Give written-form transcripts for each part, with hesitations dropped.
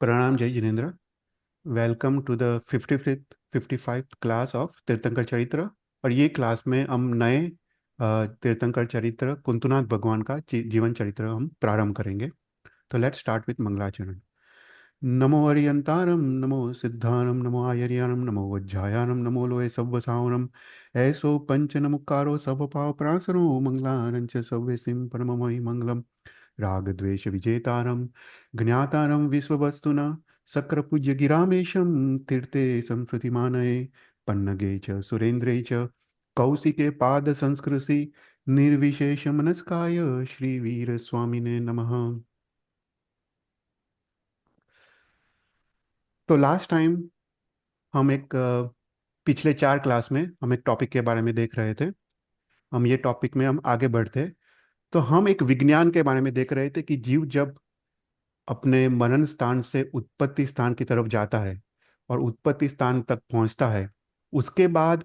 प्रणाम जय जिनेन्द्र। Welcome to the 55th class of तीर्थंकर चरित्र। और ये क्लास में हम नए तीर्थंकर चरित्र कुंतुनाथ भगवान का जीवन चरित्र हम प्रारंभ करेंगे। तो लेट्स स्टार्ट विथ मंगलाचरण। नमो हरियंतारम नमो सिद्धानम नमो आयर्यानम नमो वज्जायानम नमो लोय सव्वसावनम ऐसो पंच नमुकारो सब पाव प्रासनो मंगलारंच सव्य सिम परममय मंगलम राग द्वेष विजेतारम ज्ञातारम विश्ववस्तुना शक्रपूज्य गिरामेशम तीर्थे संस्कृति मानये पन्नगे च सुरेन्द्रे च कौशिके पाद संस्कृति निर्विशेष मनस्काय श्री वीर स्वामिने नमः। तो लास्ट टाइम हम पिछले 4 क्लास में हम एक टॉपिक के बारे में देख रहे थे। हम ये टॉपिक में हम आगे बढ़ते, तो हम एक विज्ञान के बारे में देख रहे थे कि जीव जब अपने मनन स्थान से उत्पत्ति स्थान की तरफ जाता है और उत्पत्ति स्थान तक पहुंचता है, उसके बाद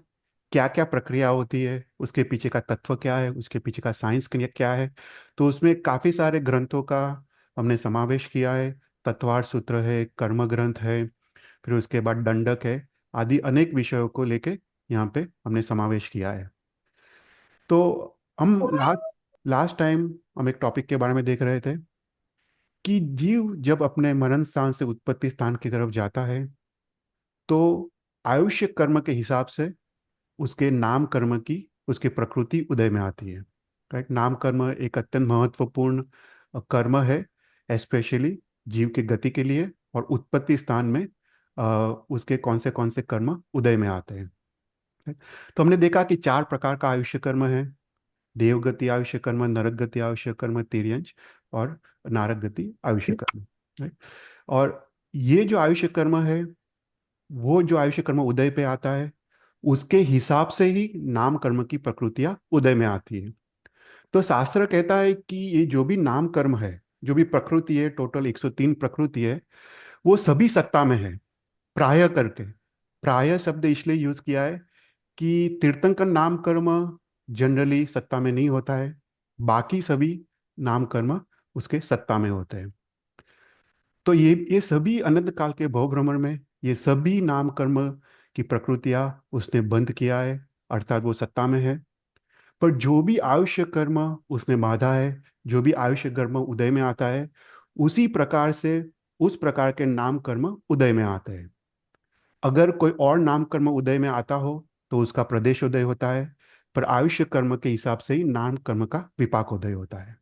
क्या क्या प्रक्रिया होती है, उसके पीछे का तत्व क्या है, उसके पीछे का साइंस क्या है। तो उसमें काफ़ी सारे ग्रंथों का हमने समावेश किया है। तत्वार सूत्र है, कर्म ग्रंथ है, फिर उसके बाद दंडक है, आदि अनेक विषयों को लेके यहाँ पे हमने समावेश किया है। तो हम लास्ट लास्ट टाइम हम एक टॉपिक के बारे में देख रहे थे कि जीव जब अपने मनन स्थान से उत्पत्ति स्थान की तरफ जाता है, तो आयुष्य कर्म के हिसाब से उसके नाम कर्म की उसकी प्रकृति उदय में आती है। राइट, नाम कर्म एक अत्यंत महत्वपूर्ण कर्म है, स्पेशली जीव की गति के लिए। और उत्पत्ति स्थान में उसके कौन से कर्म उदय में आते हैं। right? तो हमने देखा कि 4 प्रकार का आयुष्य कर्म है: देवगति आयुष्य कर्म, नरक गति आयुष्य कर्म, तिर्यंच और नारक गति आयुष्य कर्म। right? और ये जो आयुष्य कर्म है, वो जो आयुष्य कर्म उदय पे आता है, उसके हिसाब से ही नाम कर्म की प्रकृतियां उदय में आती है। तो शास्त्र कहता है कि ये जो भी नाम कर्म है, जो भी प्रकृति है, टोटल 103 प्रकृति है, वो सभी सत्ता में है। प्राय करके, प्राय शब्द इसलिए यूज किया है कि तीर्थंकर नाम कर्म जनरली सत्ता में नहीं होता है, बाकी सभी नाम कर्म उसके सत्ता में होते हैं। तो ये सभी अनंत काल के भव भ्रमण में ये सभी नाम कर्म की प्रकृतियां उसने बंद किया है, अर्थात वो सत्ता में है। पर जो भी आयुष्य कर्म उसने बांधा है, जो भी आयुष्य कर्म उदय में आता है, उसी प्रकार से उस प्रकार के नाम कर्म उदय में आते हैं। अगर कोई और नाम कर्म उदय में आता हो तो उसका प्रदेश उदय होता है, पर आयुष्य कर्म के हिसाब से ही नाम कर्म का विपाक उदय होता है।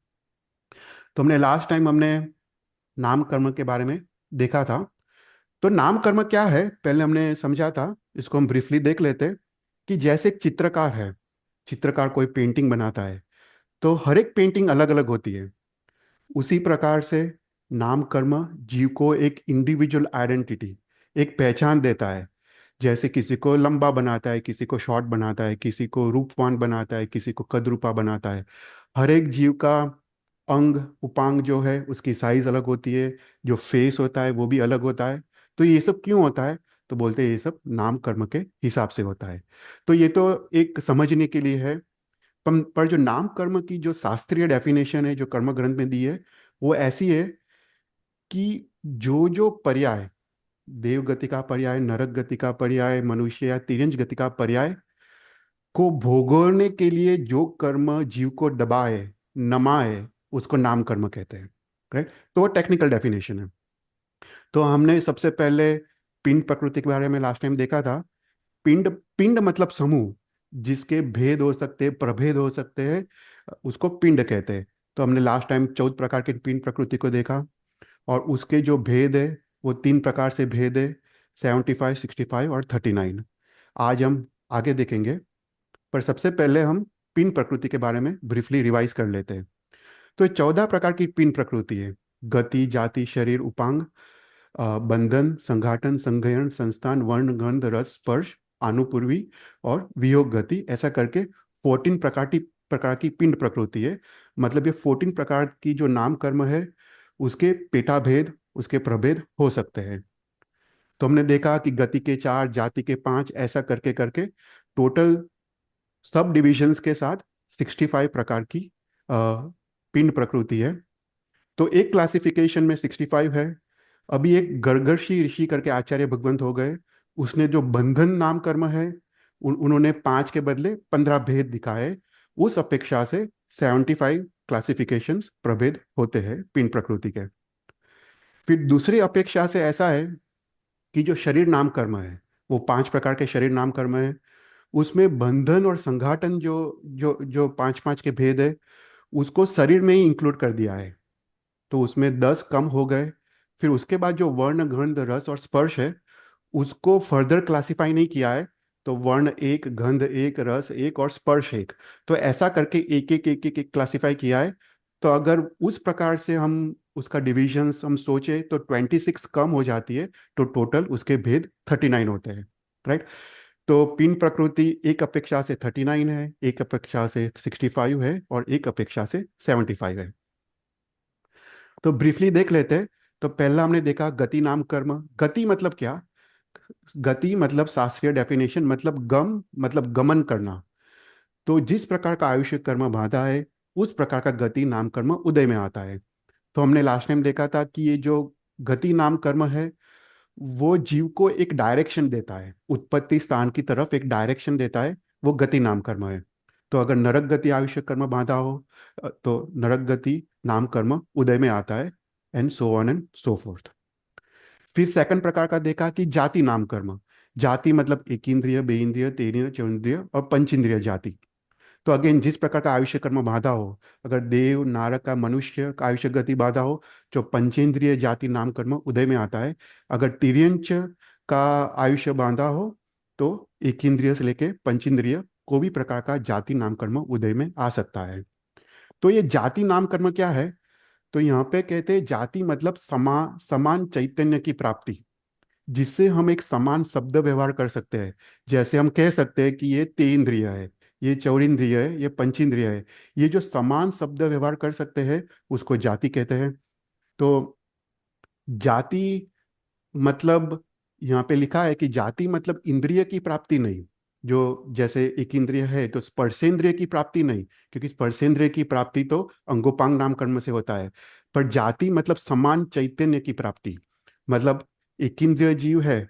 तो हमने लास्ट टाइम हमने नाम कर्म के बारे में देखा था। तो नाम कर्म क्या है पहले हमने समझा था, इसको हम ब्रीफली देख लेते हैं। कि जैसे एक चित्रकार है, चित्रकार कोई पेंटिंग बनाता है, तो हर एक पेंटिंग अलग अलग होती है। उसी प्रकार से नाम कर्म जीव को एक इंडिविजुअल आइडेंटिटी, एक पहचान देता है। जैसे किसी को लंबा बनाता है, किसी को शॉर्ट बनाता है, किसी को रूपवान बनाता है, किसी को कदरूपा बनाता है। हर एक जीव का अंग उपांग जो है उसकी साइज अलग होती है, जो फेस होता है वो भी अलग होता है। तो ये सब क्यों होता है? तो बोलते हैं ये सब नाम कर्म के हिसाब से होता है। तो ये तो एक समझने के लिए है। पर जो नाम कर्म की जो शास्त्रीय डेफिनेशन है, जो कर्म ग्रंथ में दी है, वो ऐसी है कि जो जो पर्याय, देव गति का पर्याय, नरक गति का पर्याय, मनुष्य या तिर्यंच गति का पर्याय को भोगने के लिए जो कर्म जीव को दबाए, नमाए, उसको नाम कर्म कहते हैं। राइट, तो वो टेक्निकल डेफिनेशन है। तो हमने सबसे पहले पिंड प्रकृति के बारे में लास्ट टाइम देखा था। पिंड, पिंड मतलब समूह, जिसके भेद हो सकते हैं, प्रभेद हो सकते हैं, उसको पिंड कहते हैं। तो हमने लास्ट टाइम 14 प्रकार के पिंड प्रकृति को देखा, और उसके जो भेद है वो 3 प्रकार से भेद है: 75, 65 और 39। आज हम आगे देखेंगे, पर सबसे पहले हम पिंड प्रकृति के बारे में ब्रीफली रिवाइज कर लेते हैं। तो ये 14 प्रकार की पिंड प्रकृति है: गति, जाति, शरीर, उपांग, बंधन, संघाटन, संघयन, संस्थान, वर्ण, गंध, रस, स्पर्श, आनुपूर्वी और वियोग गति, ऐसा करके 14 प्रकार की पिंड प्रकृति है। मतलब ये 14 प्रकार की जो नाम कर्म है, उसके पेटा भेद, उसके प्रभेद हो सकते हैं। तो हमने देखा कि गति के 4, जाति के 5, ऐसा करके करके टोटल सब डिविजन्स के साथ 65 प्रकार की पिंड प्रकृति है। तो एक क्लासिफिकेशन में 65 है, अभी एक गर्गर्षि ऋषि करके आचार्य भगवंत हो गए, उसने जो बंधन नाम कर्म है, उन्होंने 5 के बदले 15 भेद दिखाए। उस अपेक्षा से 75 क्लासिफिकेशंस प्रभेद होते हैं पिंड प्रकृति के। फिर दूसरी अपेक्षा से ऐसा है कि जो शरीर नाम कर्म है, वो 5 प्रकार के शरीर नाम कर्म है, उसमें बंधन और संघाटन जो जो जो 5 5 के भेद है, उसको शरीर में ही इंक्लूड कर दिया है। तो उसमें 10 कम हो गए। फिर उसके बाद जो वर्ण गंध रस और स्पर्श है, उसको फर्दर क्लासिफाई नहीं किया है। तो वर्ण एक, गंध एक, रस एक और स्पर्श एक, तो ऐसा करके एक एक एक एक, एक क्लासिफाई किया है। तो अगर उस प्रकार से हम उसका डिविजन्स हम सोचे तो 26 कम हो जाती है, तो टोटल उसके भेद 39 होते हैं। राइट। तो पिंड प्रकृति एक अपेक्षा से 39 है, एक अपेक्षा से 65 है और एक अपेक्षा से 75 है। तो ब्रीफली देख लेते हैं। तो पहला हमने देखा गति नाम कर्म। गति मतलब क्या? गति मतलब शास्त्रीय डेफिनेशन मतलब गम मतलब गमन करना। तो जिस प्रकार का आयुष्य कर्म बांधा है, उस प्रकार का गति नाम कर्म उदय में आता है। तो हमने लास्ट टाइम देखा था कि ये जो गति नाम कर्म है, वो जीव को एक डायरेक्शन देता है, उत्पत्ति स्थान की तरफ एक डायरेक्शन देता है, वो गति नाम कर्म है। तो अगर नरक गति आयुष्य कर्म बांधा हो, तो नरक गति नाम कर्म उदय में आता है, and so on and so fourth. फिर सेकंड प्रकार का देखा कि जाति नाम कर्म। जाति मतलब एक इंद्रिय, बे इंद्रिय, तेन्द्रिय, चौंद्रिय और पंचेंद्रिय जाति। तो अगेन जिस प्रकार का आयुष्य कर्म बाधा हो, अगर देव नारक का मनुष्य का आयुष्य गति बाधा हो, जो पंचेंद्रिय जाति नाम कर्म उदय में आता है। अगर तिर्यंच का आयुष्य बांधा हो, तो एक इंद्रिय से लेके पंचेंद्रिय को भी प्रकार का जाति नाम कर्म उदय में आ सकता है। तो ये जाति नाम कर्म क्या है? तो यहाँ पे कहते हैं जाति मतलब समान चैतन्य की प्राप्ति, जिससे हम एक समान शब्द व्यवहार कर सकते हैं। जैसे हम कह सकते हैं कि ये तेन्द्रिय है, ये चौरिंद्रिय है, ये पंचेंद्रिय है। ये जो समान शब्द व्यवहार कर सकते हैं, उसको जाति कहते हैं। तो जाति मतलब, यहाँ पे लिखा है कि जाति मतलब इंद्रिय की प्राप्ति नहीं। जो जैसे एक इंद्रिय है तो स्पर्शेंद्रिय की प्राप्ति नहीं, क्योंकि स्पर्शेंद्रिय की प्राप्ति तो अंगोपांग नाम कर्म से होता है। पर जाति मतलब समान चैतन्य की प्राप्ति। मतलब एक इंद्रिय जीव है,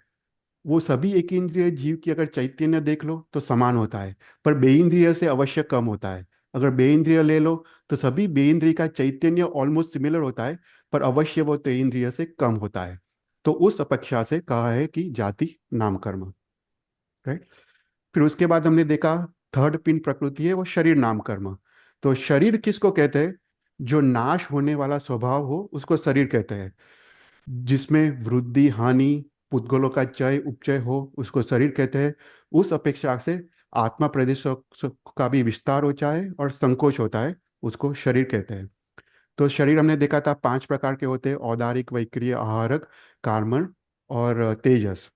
वो सभी एक इंद्रिय जीव की अगर चैतन्य देख लो तो समान होता है, पर बे इंद्रिय से अवश्य कम होता है। अगर बे इंद्रिय ले लो तो सभी बे इंद्रिय का चैतन्य ऑलमोस्ट सिमिलर होता है, पर अवश्य वो ते इंद्रिय से कम होता है। तो उस अपेक्षा से कहा है कि जाति नाम कर्म। राइट। फिर उसके बाद हमने देखा थर्ड पिन प्रकृति है, वो शरीर नाम कर्म। तो शरीर किसको कहते हैं? जो नाश होने वाला स्वभाव हो उसको शरीर कहते हैं। जिसमें वृद्धि हानि, पुद्गलों का चय उपचय हो, उसको शरीर कहते हैं। उस अपेक्षा से आत्मा प्रदेश का भी विस्तार होता है और संकोच होता है, उसको शरीर कहते हैं। तो शरीर हमने देखा था 5 प्रकार के होते हैं: औदारिक, वैक्रिय, आहारक, कार्मण और तेजस।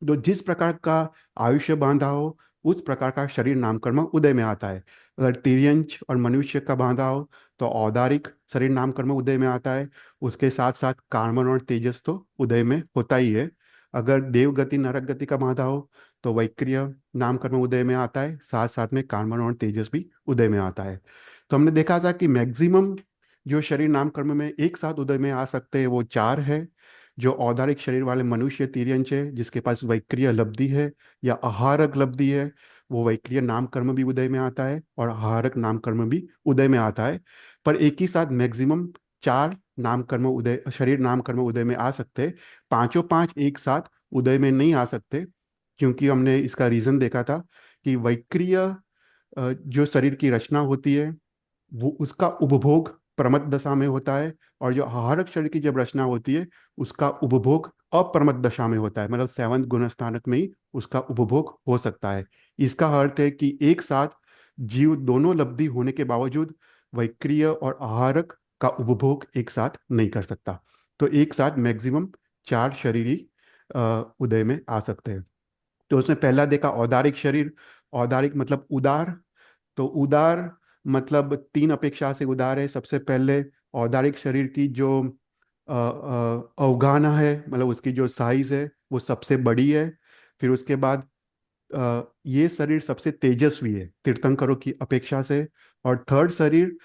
तो जिस प्रकार का आयुष्य बांधा हो, उस प्रकार का शरीर नामकर्म उदय में आता है। अगर तिर्यंच और मनुष्य का बांधा हो, तो औदारिक शरीर नामकर्म उदय में आता है। उसके साथ साथ कार्बन और तेजस तो उदय में होता ही है। अगर देवगति नरक गति का बांधा हो, तो वैक्रिय नामकर्म उदय में आता है, साथ साथ में कार्बन और तेजस भी उदय में आता है। तो हमने देखा था कि मैक्सिमम जो शरीर नामकर्म में एक साथ उदय में आ सकते हैं वो 4 है। जो औदारिक शरीर वाले मनुष्य तिर्यंच है, जिसके पास वैक्रिय लब्धि है या आहारक लब्धि है, वो वैक्रिय नाम कर्म भी उदय में आता है और आहारक नाम कर्म भी उदय में आता है। पर एक ही साथ मैक्सिमम 4 नाम कर्म उदय, शरीर नाम कर्म उदय में आ सकते हैं। पांचों 5 एक साथ उदय में नहीं आ सकते, क्योंकि हमने इसका रीजन देखा था कि वैक्रिय जो शरीर की रचना होती है, वो उसका उपभोग प्रमथ दशा में होता है। और जो आहारक शरीर की जब रचना होती है, उसका उपभोग अप्रमथ दशा में होता है, मतलब 7th गुण स्थानक में ही उसका उपभोग हो सकता है। इसका अर्थ है कि एक साथ जीव दोनों लब्धि होने के बावजूद वैक्रिय और आहारक का उपभोग एक साथ नहीं कर सकता। तो एक साथ मैक्सिमम 4 शरीर ही उदय में आ सकते हैं। तो उसने पहला देखा औदारिक शरीर। औदारिक मतलब उदार। तो उदार मतलब 3 अपेक्षा से उदार है। सबसे पहले औदारिक शरीर की जो अवगाहना है, मतलब उसकी जो साइज है वो सबसे बड़ी है। फिर उसके बाद ये शरीर सबसे तेजस्वी है तीर्थंकरों की अपेक्षा से। और थर्ड शरीर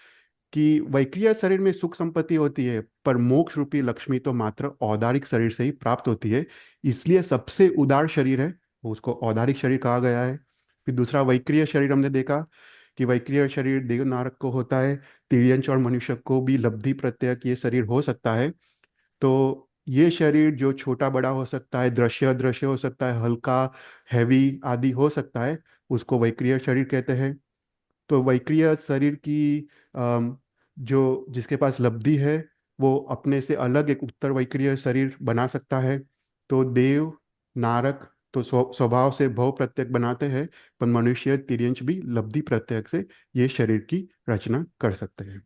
कि वैक्रिय शरीर में सुख संपत्ति होती है, पर मोक्ष रूपी लक्ष्मी तो मात्र औदारिक शरीर से ही प्राप्त होती है। इसलिए सबसे उदार शरीर है वो, उसको औदारिक शरीर कहा गया है। फिर दूसरा वैक्रिय शरीर हमने देखा कि वैक्रिय शरीर देवनारक को होता है, तिर्यंच और मनुष्य को भी लब्धि प्रत्यय ये शरीर हो सकता है। तो ये शरीर जो छोटा बड़ा हो सकता है, दृश्य अदृश्य हो सकता है, हल्का हैवी आदि हो सकता है, उसको वैक्रिय शरीर कहते हैं। तो वैक्रिय शरीर की जो जिसके पास लब्धि है वो अपने से अलग एक उत्तर वैक्रिय शरीर बना सकता है। तो देव नारक तो स्वभाव से भव प्रत्यय बनाते हैं, पर मनुष्य तिर्यंच भी लब्धि प्रत्यय से ये शरीर की रचना कर सकते हैं।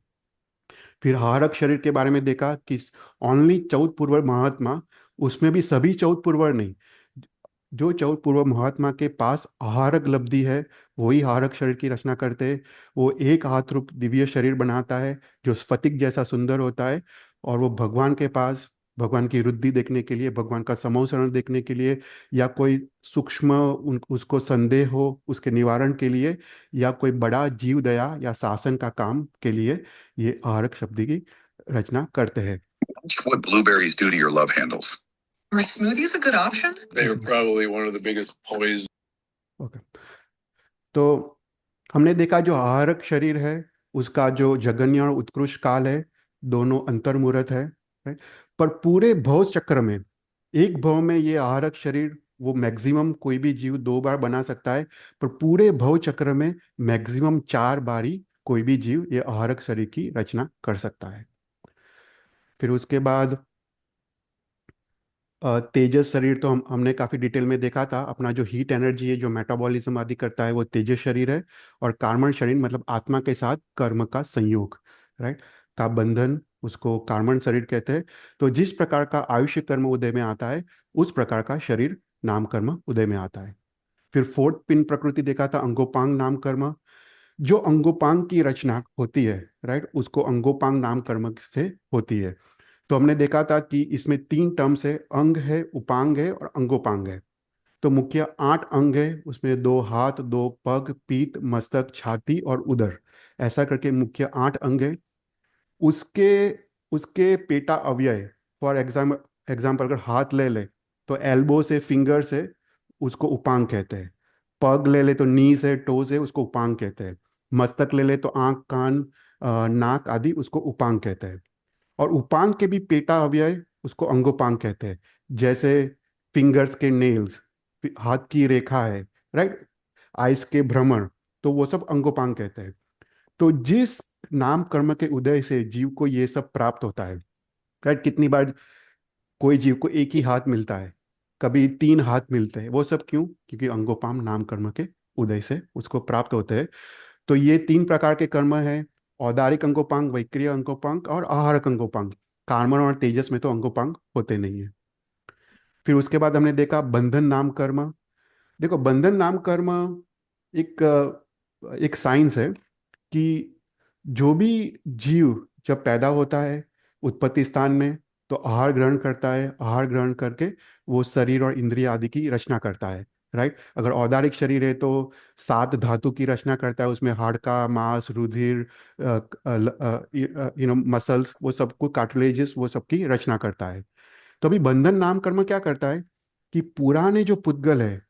फिर हारक शरीर के बारे में देखा कि ओनली चौथ पूर्व महात्मा, उसमें भी सभी चौथ पूर्व नहीं, जो चौथ पूर्व महात्मा के पास आहारक लब्धि है वही हारक शरीर की रचना करते हैं। वो एक हाथ रूप दिव्य शरीर बनाता है जो स्फटिक जैसा सुंदर होता है, और वो भगवान के पास भगवान की रुद्धि देखने के लिए, भगवान का समोसरण देखने के लिए, या कोई सूक्ष्म उसको संदेह हो उसके निवारण के लिए, या कोई बड़ा जीव दया या शासन का काम के लिए ये आहारक शब्द की रचना करते हैं। What blueberries do to your love handles? Are smoothies a good option? They are probably one of the biggest poisons. Okay, तो हमने देखा जो आहारक शरीर है उसका जो जगन्य और उत्कृष्ट काल है, दोनों अंतर्मुहूर्त है, राइट। पर पूरे भव चक्र में, एक भव में ये आहारक शरीर वो मैक्सिमम कोई भी जीव 2 बार बना सकता है, पर पूरे भव चक्र में मैक्सिमम 4 बार ही कोई भी जीव ये आहारक शरीर की रचना कर सकता है। फिर उसके बाद तेजस शरीर तो हमने काफ़ी डिटेल में देखा था। अपना जो हीट एनर्जी है, जो मेटाबॉलिज्म आदि करता है, वो तेजस शरीर है। और कार्मण शरीर मतलब आत्मा के साथ कर्म का संयोग, राइट, का बंधन, उसको कार्मण शरीर कहते हैं। तो जिस प्रकार का आयुष्य कर्म उदय में आता है उस प्रकार का शरीर नाम कर्म उदय में आता है। फिर फोर्थ पिन प्रकृति देखा था, अंगोपांग नाम कर्म। जो अंगोपांग की रचना होती है, राइट, उसको अंगोपांग नाम कर्म से होती है। तो हमने देखा था कि इसमें 3 टर्म्स है, अंग है, उपांग है और अंगोपांग है। तो मुख्य 8 अंग है, उसमें 2 हाथ, 2 पग, पीठ, मस्तक, छाती और उदर, ऐसा करके मुख्य 8 अंग है। उसके उसके पेटा अव्यय, फॉर एग्जाम्पल अगर हाथ ले ले तो एल्बो से फिंगर से उसको उपांग कहते हैं। पग ले ले तो नी से टो से उसको उपांग कहते हैं। मस्तक ले ले तो आंख कान नाक आदि उसको उपांग कहते हैं। और उपांग के भी पेटा अव्यय उसको अंगोपांग कहते हैं। जैसे फिंगर्स के नेल्स, हाथ की रेखा है, राइट, आइस के भ्रमण, तो वो सब अंगोपांग कहते हैं। तो जिस नाम कर्म के उदय से जीव को ये सब प्राप्त होता है, राइट, कितनी बार कोई जीव को एक ही हाथ मिलता है, कभी 3 हाथ मिलते हैं, वो सब क्यों? क्योंकि अंगोपांग नाम कर्म के उदय से उसको प्राप्त होते हैं। तो ये 3 प्रकार के कर्म हैं, औदारिक अंगोपांग, वैक्रिय अंगोपांग और आहारक अंगोपांग। कार्मण और तेजस में तो अंगोपांग होते नहीं है। फिर उसके बाद हमने देखा बंधन नाम कर्म। देखो, बंधन नाम कर्म एक एक साइंस है कि जो भी जीव जब पैदा होता है उत्पत्ति स्थान में, तो आहार ग्रहण करता है, आहार ग्रहण करके वो शरीर और इंद्रिय आदि की रचना करता है, राइट। अगर औदारिक शरीर है तो 7 धातु की रचना करता है, उसमें हाड़का, मांस, रुधिर, मसल्स, वो सब को कार्टिलेजेस, वो सब की रचना करता है। तो अभी बंधन नाम कर्म क्या करता है कि पुराने जो पुद्गल है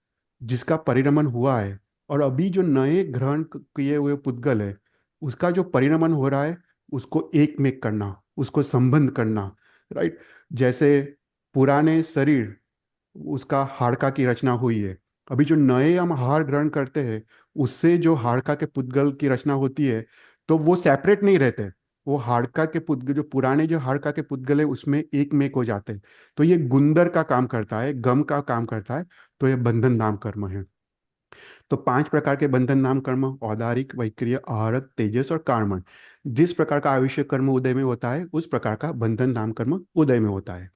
जिसका परिणमन हुआ है, और अभी जो नए ग्रहण किए हुए पुद्गल है उसका जो परिणमन हो रहा है, उसको एक में करना, उसको संबंध करना, राइट। जैसे पुराने शरीर उसका हाड़का की रचना हुई है, अभी जो नए हम आहार ग्रहण करते हैं उससे जो हाड़का के पुद्गल की रचना होती है, तो वो सेपरेट नहीं रहते। वो हाड़का के पुद्गल, जो पुराने जो हाड़का के पुद्गल है उसमें एक में हो जाते हैं। तो ये गुंदर का काम करता है, गम का काम करता है। तो ये बंधन नाम कर्म है। तो 5 प्रकार के बंधन नाम कर्म, औदारिक, वैक्रिय, आहारक, तेजस और कार्मण। जिस प्रकार का आयुष्य कर्म उदय में होता है उस प्रकार का बंधन नाम कर्म उदय में होता है।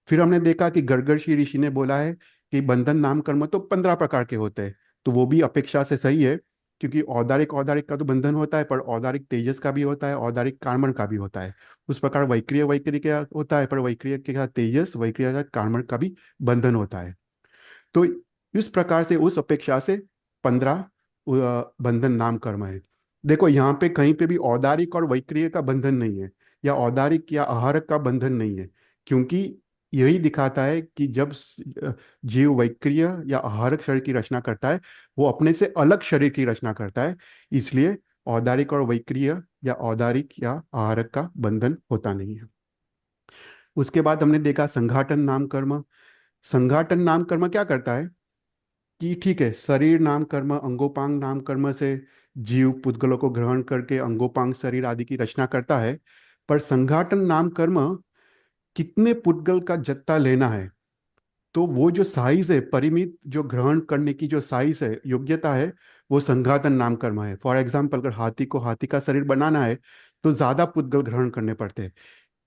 फिर हमने देखा कि गर्गर्षि ऋषि ने बोला है कि बंधन नाम कर्म तो 15 प्रकार के होते हैं। तो वो भी अपेक्षा से सही है, क्योंकि औदारिक औदारिक का तो बंधन होता है, पर औदारिक तेजस का भी होता है, औदारिक कार्मण का भी होता है। उस प्रकार वैक्रिय वैक्रिय का होता है, पर वैक्रिय के साथ तेजस, वैक्रिय के साथ कार्मण का भी बंधन होता है। तो इस प्रकार से उस अपेक्षा से 15 बंधन नाम कर्म है। देखो यहाँ पे कहीं पे भी औदारिक और वैक्रिय का बंधन नहीं है, या औदारिक या आहारक का बंधन नहीं है, क्योंकि यही दिखाता है कि जब जीव वैक्रिय या आहारक शरीर की रचना करता है, वो अपने से अलग शरीर की रचना करता है। इसलिए औदारिक और वैक्रिय या औदारिक या आहारक का बंधन होता नहीं है। उसके बाद हमने देखा संघाटन नाम कर्म। संघाटन नाम कर्म क्या करता है कि ठीक है, शरीर नाम कर्म, अंगोपांग नाम कर्म से जीव पुद्गलों को ग्रहण करके अंगोपांग शरीर आदि की रचना करता है। पर संघाटन नाम कर्म कितने पुद्गल का जत्था लेना है, तो वो जो साइज है, परिमित जो ग्रहण करने की जो साइज है, योग्यता है, वो संघातन नाम कर्म है। फॉर एग्जाम्पल, अगर हाथी को हाथी का शरीर बनाना है तो ज्यादा पुद्गल ग्रहण करने पड़ते हैं।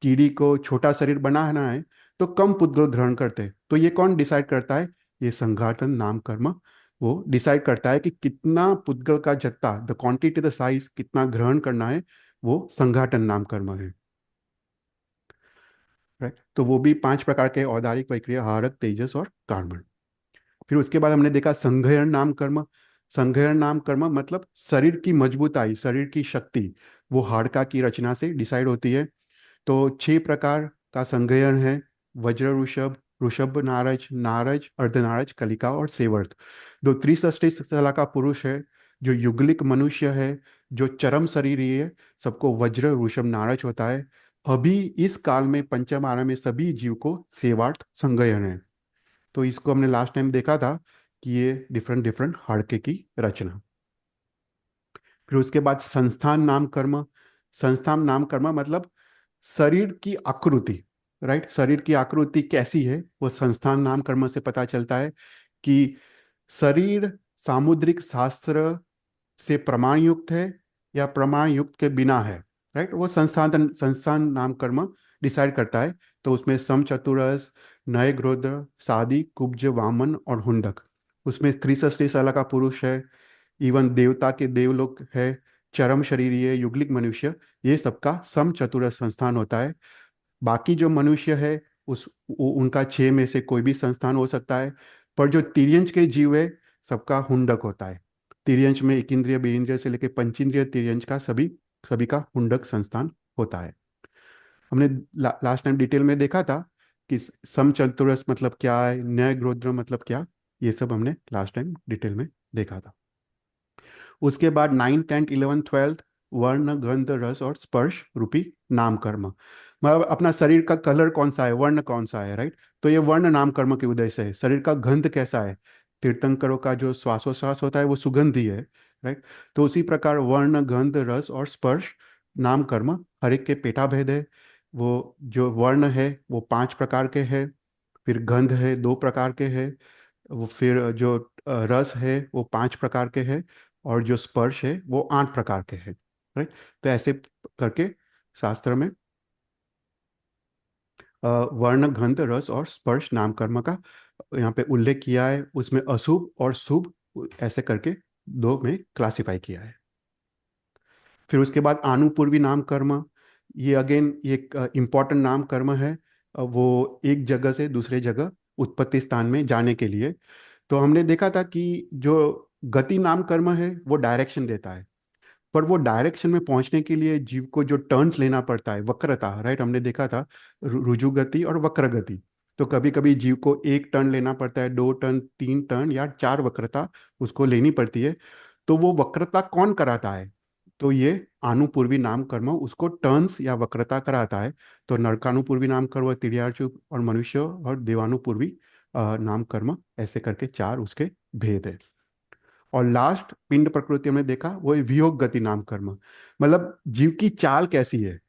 कीड़ी को छोटा शरीर बनाना है तो कम पुद्गल ग्रहण करते हैं। तो ये कौन डिसाइड करता है? ये संघाटन नाम कर्म वो डिसाइड करता है कि कितना पुद्गल का जत्था, द क्वांटिटी, द साइज, कितना ग्रहण करना है, वो संघाटन नाम कर्म है। राइट, तो वो भी 5 प्रकार के: औदारिक, वैक्रिय, हारक, तेजस और कार्बन। फिर उसके बाद हमने देखा संघयन नाम कर्म। संघयन नाम कर्म मतलब शरीर की मजबूताई, शरीर की शक्ति, वो हाड़का की रचना से डिसाइड होती है। तो 6 प्रकार का संघयन है: वज्र ऋषभ, ऋषभ नारज, नारज, अर्धनारज, कलिका और सेवर्त। दो त्रिसष्टी सला का पुरुष है, जो युगलिक मनुष्य है, जो चरम शरीरी है, सबको वज्र ऋषभ नारज होता है। अभी इस काल में पंचम आरा में सभी जीव को सेवार्थ संघयन है। तो इसको हमने लास्ट टाइम देखा था कि ये डिफरेंट डिफरेंट हाड़के की रचना। फिर उसके बाद संस्थान नाम कर्म। संस्थान नाम कर्म मतलब शरीर की आकृति। राइट, शरीर की आकृति कैसी है, वो संस्थान नाम कर्म से पता चलता है कि शरीर सामुद्रिक शास्त्र से प्रमाण युक्त है या प्रमाण युक्त के बिना है। राइट, वो संस्थान संस्थान नाम कर्म डिसाइड करता है। तो उसमें सम चतुरस, नय ग्रोद्र, सादी, कुब्ज, वामन और हुंडक। उसमें त्रिसष्टी साल का पुरुष है, इवन देवता के देवलोक है, चरम शरीरी है, युगलिक मनुष्य, ये सबका सम चतुर संस्थान होता है। बाकी जो मनुष्य है, उनका 6 में से कोई भी संस्थान हो सकता है। पर जो तिर्यंच के जीव है, सबका हुंडक होता है। तिर्यंच में एक इंद्रिय, बे इंद्रिय से लेकर पंचेंद्रिय तिर्यंच का सभी सभी का हुंडक संस्थान होता है। हमने लास्ट टाइम डिटेल में देखा था कि समचतुरस मतलब क्या है, न्याय ग्रोद्र मतलब क्या, ये सब हमने लास्ट टाइम डिटेल में देखा था। उसके बाद 9th 10th 11th 12th वर्ण, गंध, रस और स्पर्श रूपी नाम कर्म। मतलब अपना शरीर का कलर कौन सा है, वर्ण कौन सा है। राइट, तो ये वर्ण नाम कर्म के उदय से है। शरीर का गंध कैसा है, तीर्थंकरों का जो श्वासोश्वास होता है वो सुगंधी है। राइट, तो उसी प्रकार वर्ण, गंध, रस और स्पर्श नाम कर्म हर एक के पेटा भेद है। वो जो वर्ण है वो 5 प्रकार के हैं, फिर गंध है 2 प्रकार के हैं, वो फिर जो रस है वो 5 प्रकार के हैं, और जो स्पर्श है वो 8 प्रकार के हैं। राइट, तो ऐसे करके शास्त्र में वर्ण, गंध, रस और स्पर्श नाम कर्म का यहाँ पे उल्लेख किया है। उसमें अशुभ और शुभ ऐसे करके 2 में क्लासिफाई किया है। फिर उसके बाद आनुपूर्वी नाम कर्म। ये अगेन एक इम्पॉर्टेंट नाम कर्म है। वो एक जगह से दूसरे जगह उत्पत्ति स्थान में जाने के लिए। तो हमने देखा था कि जो गति नाम कर्म है वो डायरेक्शन देता है, पर वो डायरेक्शन में पहुंचने के लिए जीव को जो टर्न्स लेना पड़ता है, वक्रता। राइट, हमने देखा था रुजु गति और वक्र गति। तो कभी कभी जीव को एक टर्न लेना पड़ता है, 2 टर्न, 3 टर्न या 4 वक्रता उसको लेनी पड़ती है। तो वो वक्रता कौन कराता है? तो ये आनुपूर्वी नाम कर्म उसको टर्न्स या वक्रता कराता है। तो नरकानुपूर्वी नाम कर्म तिर्याचु और मनुष्य, और देवानुपूर्वी नाम कर्म, ऐसे करके 4 उसके भेद है। और लास्ट पिंड प्रकृति में देखा वो है वियोग गति नाम कर्म। मतलब जीव की चाल कैसी है,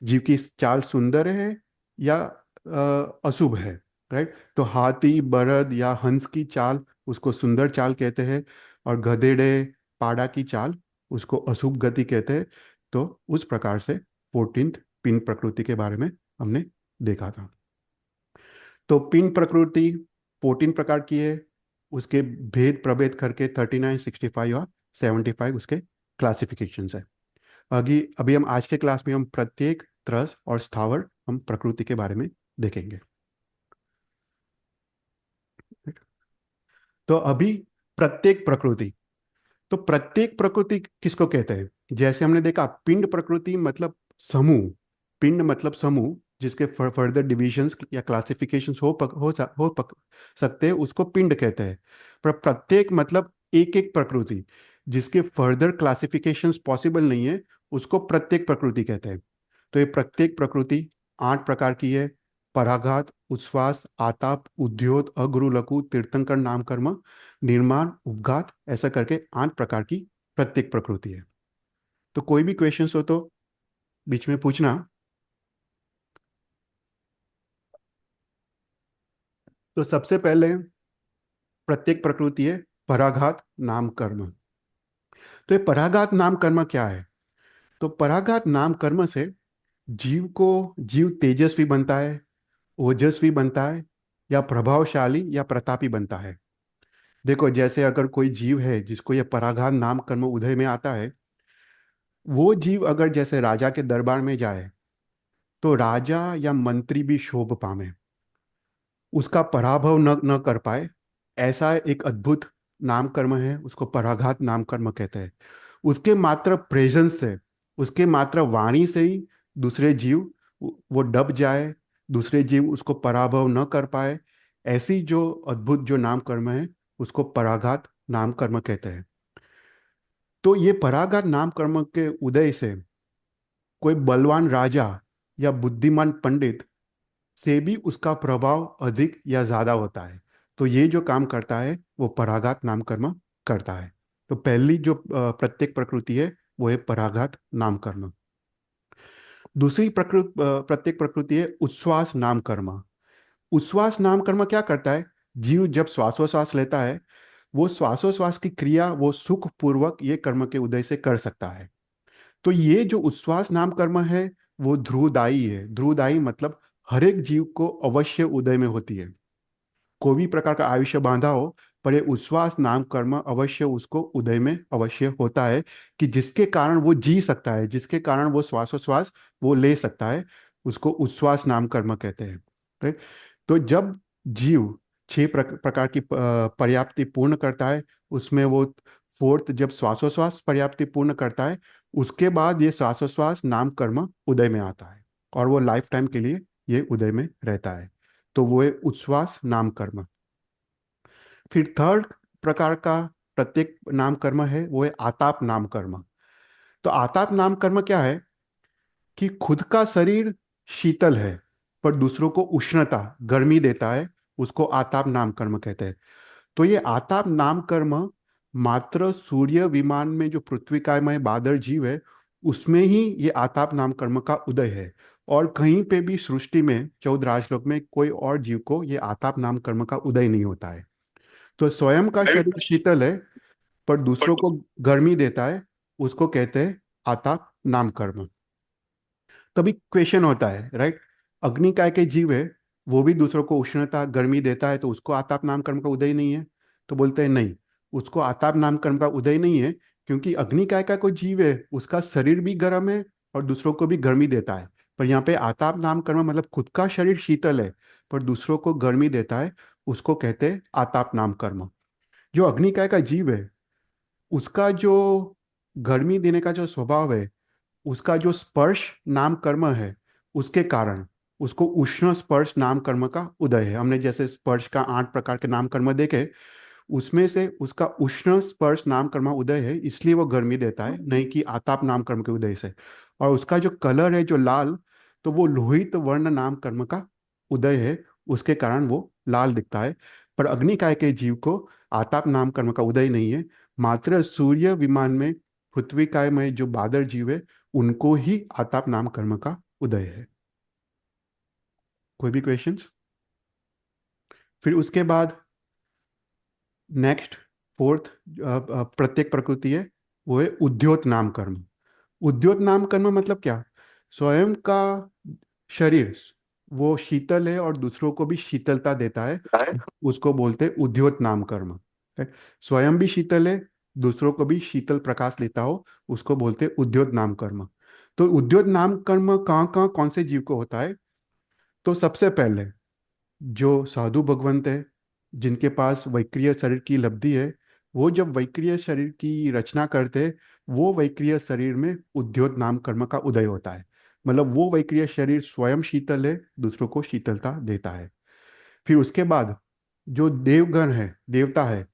जीव की चाल सुंदर है या अशुभ है। राइट, तो हाथी, बरद या हंस की चाल उसको सुंदर चाल कहते हैं, और गधेड़े, पाड़ा की चाल उसको अशुभ गति कहते हैं। तो उस प्रकार से 14th पिंड प्रकृति के बारे में हमने देखा था। तो पिंड प्रकृति 14 प्रकार की है, उसके भेद प्रभेद करके 39, 65 और 75 उसके क्लासिफिकेशंस है। अभी अभी हम आज के क्लास में हम प्रत्येक त्रस और स्थावर हम प्रकृति के बारे में देखेंगे। तो अभी प्रत्येक प्रकृति, तो प्रत्येक प्रकृति किसको कहते हैं? जैसे हमने देखा पिंड प्रकृति मतलब समूह, पिंड मतलब समूह, जिसके फर्दर डिविजन्स या क्लासिफिकेशंस सकते हैं, उसको पिंड कहते हैं। पर प्रत्येक मतलब एक एक प्रकृति, जिसके फर्दर क्लासिफिकेशंस पॉसिबल नहीं है, उसको प्रत्येक प्रकृति कहते हैं। तो ये प्रत्येक प्रकृति 8 प्रकार की है: पराघात, उच्छ्वास, आताप, उद्योत, अगुरु, लघु, तीर्थंकर, नाम, कर्म, निर्माण, उपघात, ऐसा करके 8 प्रकार की प्रत्येक प्रकृति है। तो कोई भी क्वेश्चंस हो तो बीच में पूछना। तो सबसे पहले प्रत्येक प्रकृति है पराघात नाम कर्म। तो ये पराघात नाम कर्म क्या है? तो पराघात नाम कर्म से जीव तेजस्वी बनता है, ओजस्वी बनता है, या प्रभावशाली या प्रतापी बनता है। देखो, जैसे अगर कोई जीव है जिसको ये पराघात नाम कर्म उदय में आता है, वो जीव अगर जैसे राजा के दरबार में जाए, तो राजा या मंत्री भी शोभ पावे, उसका पराभव न कर पाए, ऐसा एक अद्भुत नाम कर्म है, उसको पराघात नाम कर्म कहते हैं। उसके मात्र प्रेजेंस से, उसके मात्र वाणी से ही दूसरे जीव वो दब जाए, दूसरे जीव उसको पराभव न कर पाए, ऐसी जो अद्भुत जो नाम कर्म है, उसको पराघात नाम कर्म कहते हैं। तो ये पराघात नाम कर्म के उदय से कोई बलवान राजा या बुद्धिमान पंडित से भी उसका प्रभाव अधिक या ज्यादा होता है। तो ये जो काम करता है वो पराघात नाम कर्म करता है। तो पहली जो प्रत्येक प्रकृति है वो है पराघात नाम कर्म। दूसरी प्रत्येक प्रकृति है उच्छ्वास नाम कर्म। उच्छ्वास नाम कर्म क्या करता है? जीव जब श्वासोश्वास लेता है, वो श्वासोश्वास की क्रिया वो सुख पूर्वक ये कर्म के उदय से कर सकता है। तो ये जो उच्छ्वास नाम कर्म है वो ध्रुवदायी है। ध्रुवदायी मतलब हर एक जीव को अवश्य उदय में होती है। कोई भी प्रकार का आयुष्य बांधा हो, पर ये उच्छ्वास नाम कर्म अवश्य उसको उदय में अवश्य होता है, कि जिसके कारण वो जी सकता है, जिसके कारण वो श्वासोश्वास वो ले सकता है, उसको उच्छ्वास नाम कर्म कहते हैं। राइट। तो जब जीव 6 प्रकार की पर्याप्ति पूर्ण करता है, उसमें वो फोर्थ जब श्वासोश्वास पर्याप्ति पूर्ण करता है, उसके बाद ये श्वासोश्वास नाम कर्म उदय में आता है, और वो लाइफ टाइम के लिए ये उदय में रहता है। तो वो है उच्छ्वास नाम कर्म। फिर थर्ड प्रकार का प्रत्येक नाम कर्म है वो है आताप नाम कर्म। तो आताप नाम कर्म क्या है? कि खुद का शरीर शीतल है, पर दूसरों को उष्णता गर्मी देता है, उसको आताप नाम कर्म कहते हैं। तो ये आताप नाम कर्म मात्र सूर्य विमान में जो पृथ्वी कायमय बादल जीव है, उसमें ही ये आताप नाम कर्म का उदय है। और कहीं पे भी सृष्टि में 14 राजलोक में कोई और जीव को ये आताप नाम कर्म का उदय नहीं होता है। तो स्वयं का शरीर शीतल है, पर दूसरों को गर्मी देता है, उसको कहते हैं आताप नाम कर्म। तभी क्वेश्चन होता है, राइट? अग्नि काय के जीव है, वो भी दूसरों को उष्णता गर्मी देता है, तो उसको आताप नाम कर्म का उदय नहीं है? तो बोलते हैं नहीं, उसको आताप नाम कर्म का उदय नहीं है, क्योंकि अग्नि काय का कोई जीव है, उसका शरीर भी गर्म है और दूसरों को भी गर्मी देता है। पर यहाँ पे आताप नाम कर्म मतलब खुद का शरीर शीतल है, पर दूसरों को गर्मी देता है, उसको कहते हैं आताप नाम कर्म। जो अग्निकाय का जीव है, उसका जो गर्मी देने का जो स्वभाव है, उसका जो स्पर्श नाम कर्म है, उसके कारण उसको उष्ण स्पर्श नाम कर्म का उदय है। हमने जैसे स्पर्श का 8 प्रकार के नाम कर्म देखे, उसमें से उसका उष्ण स्पर्श नाम कर्म उदय है, इसलिए वो गर्मी देता है, नहीं कि आताप नाम कर्म के उदय से। और उसका जो कलर है जो लाल, तो वो लोहित वर्ण नाम कर्म का उदय है, उसके कारण वो लाल दिखता है। पर अग्निकाय के जीव को आताप नाम कर्म का उदय नहीं है, मात्र सूर्य विमान में पृथ्वी काय में जो बादल जीव है, उनको ही आताप नाम कर्म का उदय है। कोई भी क्वेश्चंस? फिर उसके बाद नेक्स्ट फोर्थ प्रत्येक प्रकृति है वो है उद्योत नाम कर्म। उद्योत नाम कर्म मतलब क्या? स्वयं का शरीर वो शीतल है और दूसरों को भी शीतलता देता है, उसको बोलते हैं उद्योत नाम कर्म। right? स्वयं भी शीतल है, दूसरों को भी शीतल प्रकाश लेता हो, उसको बोलते हैं उद्योत नाम कर्म। तो उद्योत नाम कर्म कहाँ कहाँ कौन से जीव को होता है? तो सबसे पहले जो साधु भगवंत है, जिनके पास वैक्रिय शरीर की लब्धि है, वो जब वैक्रिय शरीर की रचना करते, वो वैक्रिय शरीर में उद्योत नाम कर्म का उदय होता है। मतलब वो वैक्रिय शरीर स्वयं शीतल है, दूसरों को शीतलता देता है। फिर उसके बाद जो देवगण है, देवता है,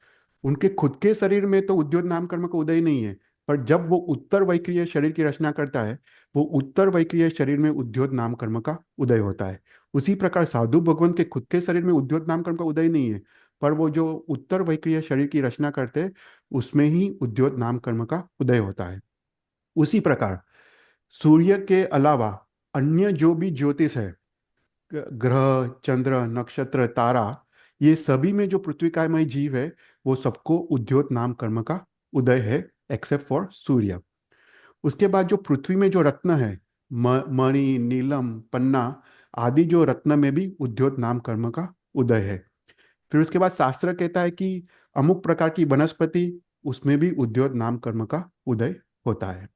उनके खुद के शरीर में तो उद्योत नाम कर्म का उदय नहीं है। पर जब वो उत्तर वैक्रिय शरीर की रचना करता है, वो उत्तर वैक्रिय शरीर में उद्योत नाम कर्म का उदय होता है। उसी प्रकार साधु भगवान के खुद के शरीर में उद्योत नाम कर्म का उदय नहीं है, पर वो जो उत्तर वैक्रिय शरीर की रचना करते हैं, उसमें ही उद्योत नाम कर्म का उदय होता है। उसी प्रकार सूर्य के अलावा अन्य जो भी ज्योतिष है, ग्रह, चंद्र, नक्षत्र, तारा, ये सभी में जो पृथ्वीकायमय जीव है, वो सबको उद्योत नाम कर्म का उदय है, एक्सेप्ट फॉर सूर्य। उसके बाद जो पृथ्वी में जो रत्न है, मणि, नीलम, पन्ना आदि, जो रत्न में भी उद्योत नाम कर्म का उदय है। फिर उसके बाद शास्त्र कहता है कि अमुक प्रकार की वनस्पति, उसमें भी उद्योत नाम कर्म का उदय होता है।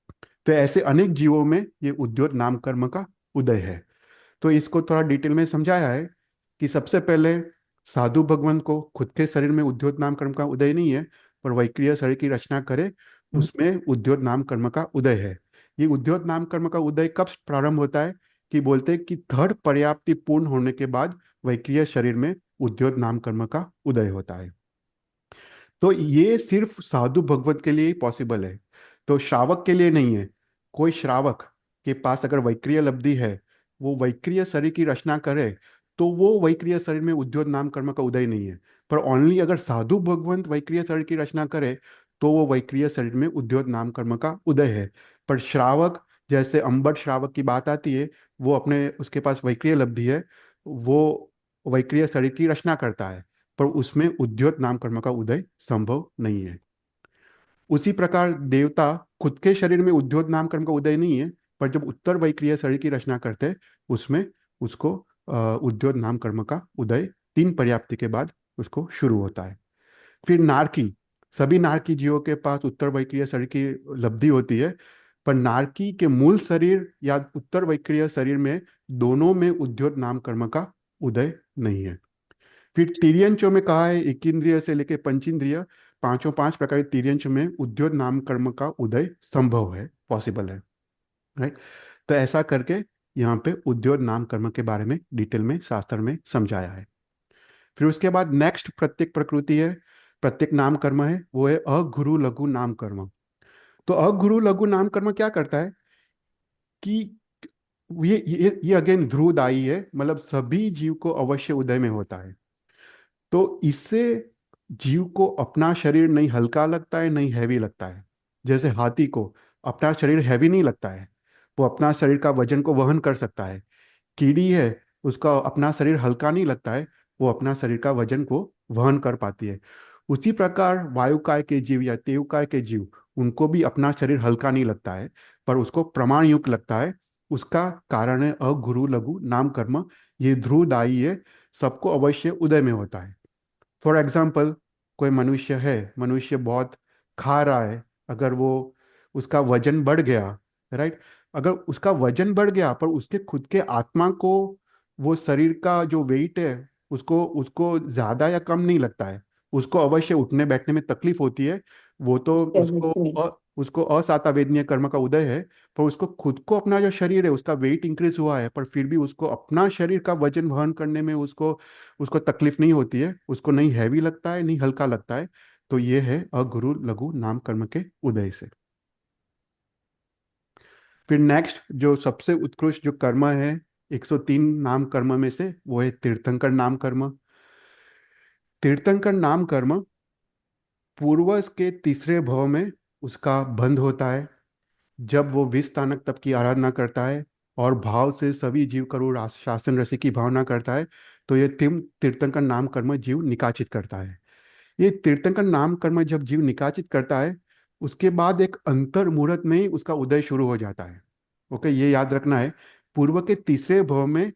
तो ऐसे अनेक जीवों में ये उद्योत नाम कर्म का उदय है। तो इसको थोड़ा डिटेल में समझाया है कि सबसे पहले साधु भगवान को खुद के शरीर में उद्योत नाम कर्म का उदय नहीं है, पर वैक्रिय शरीर की रचना करे, उसमें उद्योत नाम कर्म का उदय है। ये उद्योत नाम कर्म का उदय कब प्रारंभ होता है? कि बोलते हैं कि थर्ड पर्याप्ति पूर्ण होने के बाद वैक्रिय शरीर में उद्योत नाम कर्म का उदय होता है। तो ये सिर्फ साधु भगवत के लिए ही पॉसिबल है, तो श्रावक के लिए नहीं है। कोई श्रावक के पास अगर वैक्रिय लब्धि है, वो वैक्रिय शरीर की रचना करे, तो वो वैक्रिय शरीर में उद्योत नाम कर्म का उदय नहीं है। पर ओनली अगर साधु भगवंत वैक्रिय शरीर की रचना करे, तो वो वैक्रिय शरीर में उद्योत नाम कर्म का उदय है। पर श्रावक, जैसे अंबट श्रावक की बात आती है, वो अपने उसके पास वैक्रिय लब्धि है, वो वैक्रिय शरीर की रचना करता है, पर उसमें उद्योत नाम कर्म का उदय संभव नहीं है। उसी प्रकार देवता खुद के शरीर में उद्योत नाम कर्म का उदय नहीं है, पर जब उत्तर वैक्रिय शरीर की रचना करते हैं, उसमें उसको उद्योत नाम कर्म का उदय तीन पर्याप्ति के बाद उसको शुरू होता है। फिर नारकी, सभी नारकी जीवों के पास उत्तर वैक्रिय शरीर की लब्धि होती है, पर नारकी के मूल शरीर या उत्तर वैक्रिय शरीर में, दोनों में उद्योत नाम कर्म का उदय नहीं है। फिर तिर्यंचों में कहा है, एक इंद्रिय से लेकर पंचेंद्रिय, पांचों पांच प्रकार के तिर्यंच में उद्योत नाम कर्म का उदय संभव है, पॉसिबल है। राइट। तो ऐसा करके यहाँ पे उद्योत नाम कर्म के बारे में डिटेल में शास्त्र में समझाया है। फिर उसके बाद नेक्स्ट प्रत्येक प्रकृति है, प्रत्येक नाम कर्म है, वो है अगुरु लघु नाम कर्म। तो अगुरु लघु नाम कर्म क्या करता है कि ये अगेन ध्रुवदायी है, मतलब सभी जीव को अवश्य उदय में होता है। तो इससे जीव को अपना शरीर नहीं हल्का लगता है, नहीं हैवी लगता है। जैसे हाथी को अपना शरीर हैवी नहीं लगता है, वो अपना शरीर का वजन को वहन कर सकता है। कीड़ी है, उसका अपना शरीर हल्का नहीं लगता है, वो अपना शरीर का वजन को वहन कर पाती है। उसी प्रकार वायुकाय के जीव या तेवकाय के जीव, उनको भी अपना शरीर हल्का नहीं लगता है, पर उसको प्रमाण युक्त लगता है। उसका कारण है अगुरु लघु नाम कर्म, ये ध्रुवदायी है, सबको अवश्य उदय में होता है। फॉर एग्जाम्पल, कोई मनुष्य है, मनुष्य बहुत खा रहा है, अगर वो उसका वजन बढ़ गया, राइट, अगर उसका वजन बढ़ गया पर उसके खुद के आत्मा को वो शरीर का जो वेट है, उसको उसको ज्यादा या कम नहीं लगता है, उसको अवश्य उठने बैठने में तकलीफ होती है। वो तो उसको असातावेदनीय कर्म का उदय है। पर उसको खुद को अपना जो शरीर है, उसका वेट इंक्रीज हुआ है, पर फिर भी उसको अपना शरीर का वजन वहन करने में उसको उसको तकलीफ नहीं होती है, उसको नहीं हैवी लगता है, नहीं हल्का लगता है। तो ये है अगुरु लघु नाम कर्म के उदय से। फिर नेक्स्ट जो सबसे उत्कृष्ट जो कर्म है 103 नाम कर्म में से, वो है तीर्थंकर नाम कर्म। तीर्थंकर नाम कर्म पूर्वज के तीसरे भव में उसका बंध होता है, जब वो विष स्थानक तप की आराधना करता है और भाव से सभी जीव करो शासन रसी की भावना करता है, तो ये तीर्थंकर नाम कर्म जीव निकाचित करता है। ये तीर्थंकर नाम कर्म जब जीव निकाचित करता है, उसके बाद एक अंतर मुहूर्त में ही उसका उदय शुरू हो जाता है। ओके, ये याद रखना है। पूर्व के तीसरे भाव में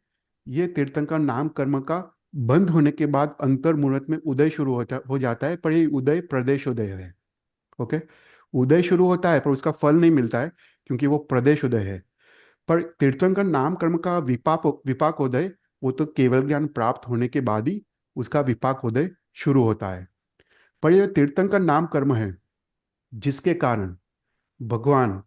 ये तीर्थंकर नाम कर्म का बंद होने के बाद अंतर मुहूर्त में उदय शुरू हो जाता है, पर ये उदय प्रदेश उदय है। ओके, उदय शुरू होता है पर उसका फल नहीं मिलता है, क्योंकि वो प्रदेश उदय है। पर तीर्थंकर नाम कर्म का विपाक उदय, वो तो केवल ज्ञान प्राप्त होने के बाद ही उसका विपाक उदय शुरू होता है। पर ये तीर्थंकर नाम कर्म है जिसके कारण भगवान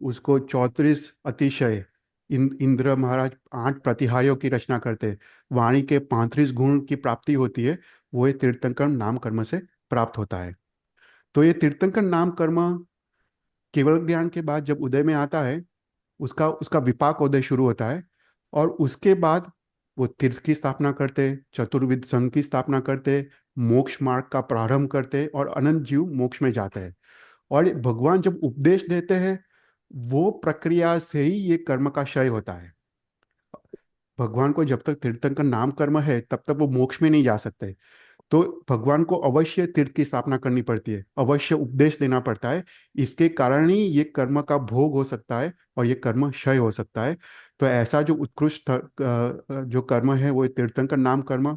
उसको 34 अतिशय, इंद्र महाराज 8 प्रतिहारियों की रचना करते, वाणी के 35 गुण की प्राप्ति होती है, वो ये तीर्थंकर नाम कर्म से प्राप्त होता है। तो ये तीर्थंकर नाम कर्म केवल ज्ञान के बाद जब उदय में आता है, उसका उसका विपाक उदय शुरू होता है। और उसके बाद वो तीर्थ की स्थापना करते, चतुर्विध संघ की स्थापना करते, मोक्ष मार्ग का प्रारंभ करते और अनंत जीव मोक्ष में जाते हैं। और भगवान जब उपदेश देते हैं, वो प्रक्रिया से ही ये कर्म का क्षय होता है। भगवान को जब तक तीर्थंकर नाम कर्म है तब तक वो मोक्ष में नहीं जा सकते। तो भगवान को अवश्य तीर्थ की स्थापना करनी पड़ती है, अवश्य उपदेश देना पड़ता है। इसके कारण ही ये कर्म का भोग हो सकता है और ये कर्म क्षय हो सकता है। तो ऐसा जो उत्कृष्ट जो कर्म है वो तीर्थंकर नाम कर्म।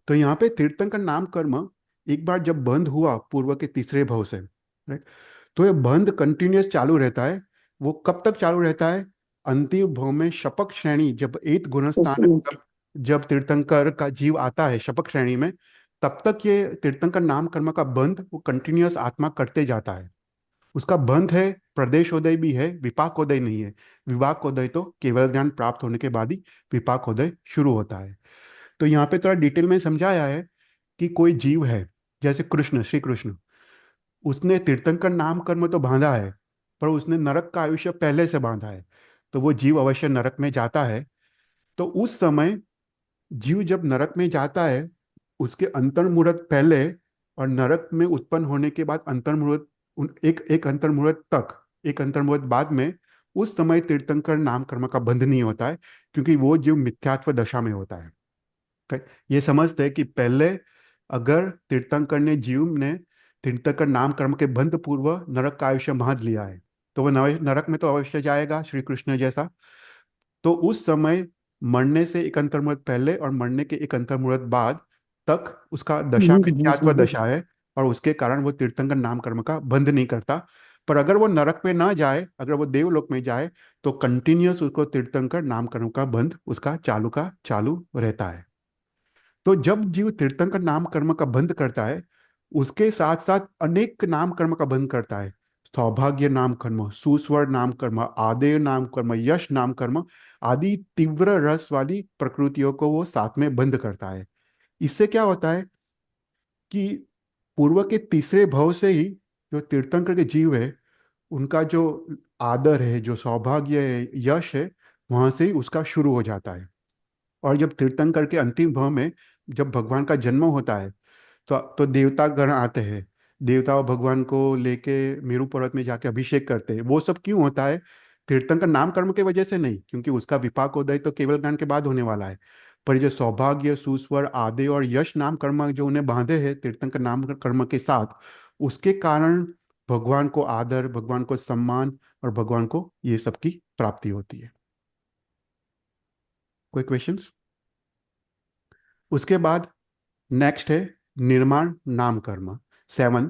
तो यहाँ पे तीर्थंकर नाम कर्म एक बार जब बंद हुआ पूर्व के तीसरे भाव से, राइट, तो ये बंद कंटिन्यूस चालू रहता है। वो कब तक चालू रहता है? अंतिम भाव में शपक श्रेणी, जब एक गुणस्थान, जब तीर्थंकर का जीव आता है शपक श्रेणी में, तब तक ये तीर्थंकर नाम कर्म का बंध वो कंटिन्यूअस आत्मा करते जाता है। उसका बंध है, प्रदेशोदय भी है, विपाकोदय नहीं है। विपाकोदय तो केवल ज्ञान प्राप्त होने के बाद ही विपाकोदय शुरू होता है। तो यहाँ पे थोड़ा डिटेल में समझाया है कि कोई जीव है, जैसे कृष्ण, श्री कृष्ण, उसने तीर्थंकर नाम कर्म तो बांधा है, पर उसने नरक का आयुष्य पहले से बांधा है। तो वो जीव अवश्य नरक में जाता है। तो उस समय जीव जब नरक में जाता है, उसके अंतर्मुहूर्त पहले और नरक में उत्पन्न होने के बाद अंतर्मुहूर्त, एक एक अंतर्मुहूर्त तक, एक अंतर्मुहूर्त बाद में, उस समय तीर्थंकर नाम कर्म का बंध नहीं होता है, क्योंकि वो जीव मिथ्यात्व दशा में होता है। ये समझते हैं कि पहले अगर तीर्थंकर ने, जीव ने तीर्थंकर नाम कर्म के बंध पूर्व नरक का आयुष्य बांध लिया है, तो वह नरक में तो अवश्य जाएगा श्री कृष्ण जैसा। तो उस समय मरने से एक अंतर्मुहूर्त पहले और मरने के एक अंतर्मुहूर्त बाद तक उसका दशा मिथ्यात्व दशा है, और उसके कारण वो तीर्थंकर नाम कर्म का बंध नहीं करता। पर अगर वो नरक में ना जाए, अगर वो देवलोक में जाए, तो कंटिन्यूअस उसको तीर्थंकर नाम कर्म का बंध उसका चालू का चालू रहता है। तो जब जीव तीर्थंकर नाम कर्म का बंध करता है, उसके साथ साथ अनेक नाम कर्म का बंध करता है। सौभाग्य नाम कर्म, सुस्वर नाम कर्म, आदेय नाम कर्म, यश नाम कर्म आदि तीव्र रस वाली प्रकृतियों को वो साथ में बंद करता है। इससे क्या होता है कि पूर्व के तीसरे भाव से ही जो तीर्थंकर के जीव है, उनका जो आदर है, जो सौभाग्य है, यश है, वहां से ही उसका शुरू हो जाता है। और जब तीर्थंकर के अंतिम भाव में जब भगवान का जन्म होता है, तो देवता गण आते हैं। देवता भगवान को लेके मेरू पर्वत में जाके अभिषेक करते हैं। वो सब क्यों होता है? तीर्थंकर नाम कर्म के वजह से नहीं, क्योंकि उसका विपाक उदय तो केवल ज्ञान के बाद होने वाला है। पर जो सौभाग्य, सुस्वर, आदि और यश नाम कर्म जो उन्हें बांधे हैं तीर्थंकर नाम कर्म के साथ, उसके कारण भगवान को आदर, भगवान को सम्मान और भगवान को ये सब की प्राप्ति होती है। कोई क्वेश्चंस? उसके बाद नेक्स्ट है निर्माण नाम कर्म, सेवंथ।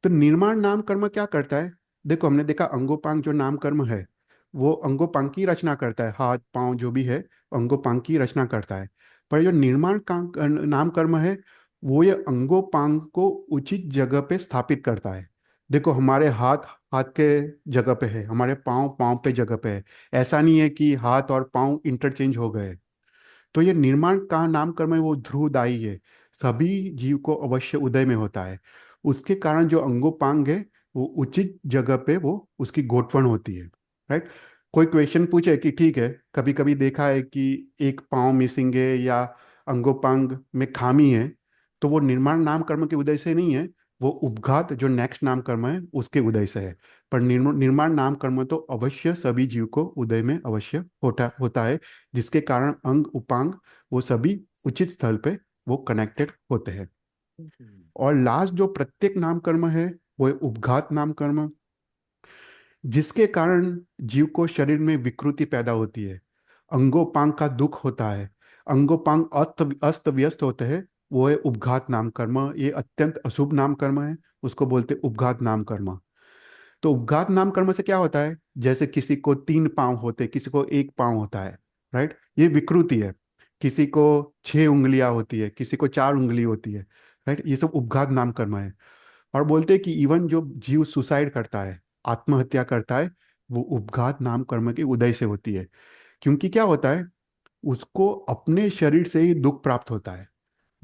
तो निर्माण नाम कर्म क्या करता है? देखो, हमने देखा अंगोपांग जो नाम कर्म है, वो अंगोपांग की रचना करता है, हाथ पांव जो भी है अंगोपांग की रचना करता है। पर जो निर्माण नाम कर्म है, वो ये अंगोपांग को उचित जगह पे स्थापित करता है। देखो, हमारे हाथ हाथ के जगह पे है, हमारे पाँव पाँव पे जगह पे है। ऐसा नहीं है कि हाथ और पाँव इंटरचेंज हो गए। तो ये निर्माण का नाम कर्म है, वो ध्रुवदायी है, सभी जीव को अवश्य उदय में होता है। उसके कारण जो अंगोपांग है, वो उचित जगह पे वो उसकी गोठवण होती है, राइट। कोई क्वेश्चन पूछे कि ठीक है, कभी कभी देखा है कि एक पाँव मिसिंग है या अंगोपांग में खामी है, तो वो निर्माण नाम कर्म के उदय से नहीं है, वो उपघात जो नेक्स्ट नाम कर्म है उसके उदय से है। पर निर्माण नाम कर्म तो अवश्य सभी जीव को उदय में अवश्य होता होता है, जिसके कारण अंग उपांग वो सभी उचित स्थल पे वो कनेक्टेड होते हैं। और लास्ट जो प्रत्येक नाम कर्म है, वो है उपघात नाम कर्म, जिसके कारण जीव को शरीर में विकृति पैदा होती है, अंगोपांग का दुख होता है, अंगोपांग अस्त अस्त व्यस्त होते हैं। वो है उपघात नाम कर्म। ये अत्यंत अशुभ नाम कर्म है, उसको बोलते हैं उपघात नाम कर्म। तो उपघात नाम कर्म से क्या होता है? जैसे किसी को 3 पाँव होते, किसी को 1 पाँव होता है, राइट, ये विकृति है। किसी को 6 उंगलियां होती है, किसी को 4 उंगली होती है, राइट, ये सब उपघात नाम कर्म है। और बोलते हैं कि इवन जो जीव सुसाइड करता है, आत्महत्या करता है, वो उपघात नाम कर्म के उदय से होती है। क्योंकि क्या होता है, उसको अपने शरीर से ही दुख प्राप्त होता है।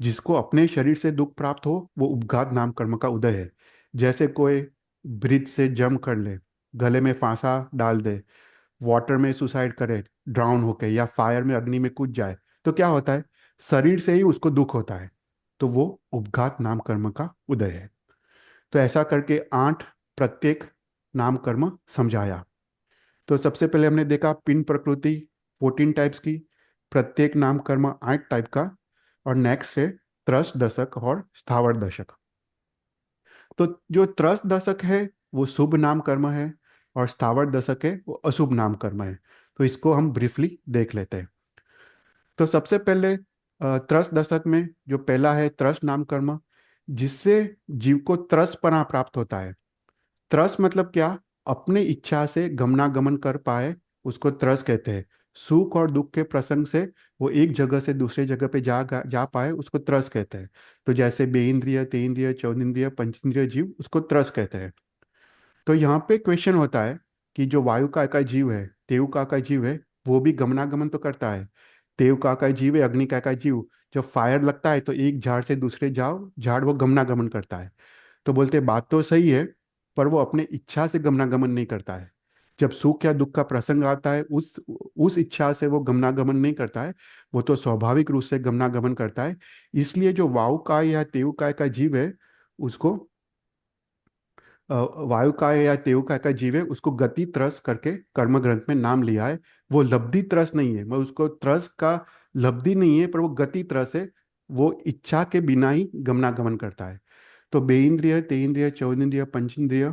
जिसको अपने शरीर से दुख प्राप्त हो वो उपघात नाम कर्म का उदय है। जैसे कोई ब्रिज से जंप कर ले, गले में फांसा डाल दे, वाटर में सुसाइड करे ड्राउन होके, या फायर में अग्नि में कूद जाए, तो क्या होता है, शरीर से ही उसको दुख होता है। तो वो उपघात नाम कर्म का उदय है। तो ऐसा करके 8 प्रत्येक नाम कर्म समझाया। तो सबसे पहले हमने देखा पिंड प्रकृति 14 टाइप्स की, प्रत्येक नाम कर्म 8 टाइप का, और नेक्स्ट है त्रस दशक और स्थावर दशक। तो जो त्रस दशक है वो शुभ नाम कर्म है, और स्थावर दशक है वो अशुभ नाम कर्म है। तो इसको हम ब्रीफली देख लेते हैं। तो सबसे पहले त्रस दशक में जो पहला है त्रस नाम कर्म, जिससे जीव को त्रसपना प्राप्त होता है। त्रस मतलब क्या, अपने इच्छा से गमनागमन कर पाए, उसको त्रस कहते हैं। सुख और दुख के प्रसंग से वो एक जगह से दूसरे जगह पे जा जा पाए, उसको त्रस कहते हैं। तो जैसे बेइंद्रिय, तेइंद्रिय, चौनिंद्रिय, पंचेंद्रिय जीव, उसको त्रस कहते हैं। तो यहाँ पे क्वेश्चन होता है कि जो वायु का जीव है, तेयु का जीव है, वो भी गमनागमन तो करता है। तेयु का जीव है, अग्नि का जीव, जब फायर लगता है तो एक झाड़ से दूसरे जाओ झाड़ वो गमनागमन करता है। तो बोलते बात तो सही है, पर वो अपने इच्छा से गमनागमन नहीं करता है। जब सुख या दुख का प्रसंग आता है, उस इच्छा से वो गमनागमन नहीं करता है, वो तो स्वाभाविक रूप से गमनागमन करता है। इसलिए जो वायु या तेयु का जीव है, उसको वायु का या तेयु का जीव है, उसको गति त्रस करके कर्म ग्रंथ में नाम लिया है। वो लब्धि त्रस नहीं है, मैं उसको त्रस का लब्धि नहीं है, पर वो गति त्रस है। वो इच्छा के बिना ही गमनागमन करता है। तो बेइंद्रिय, तेइंद्रिय, चौनिंद्रिय, पंचेंद्रिय,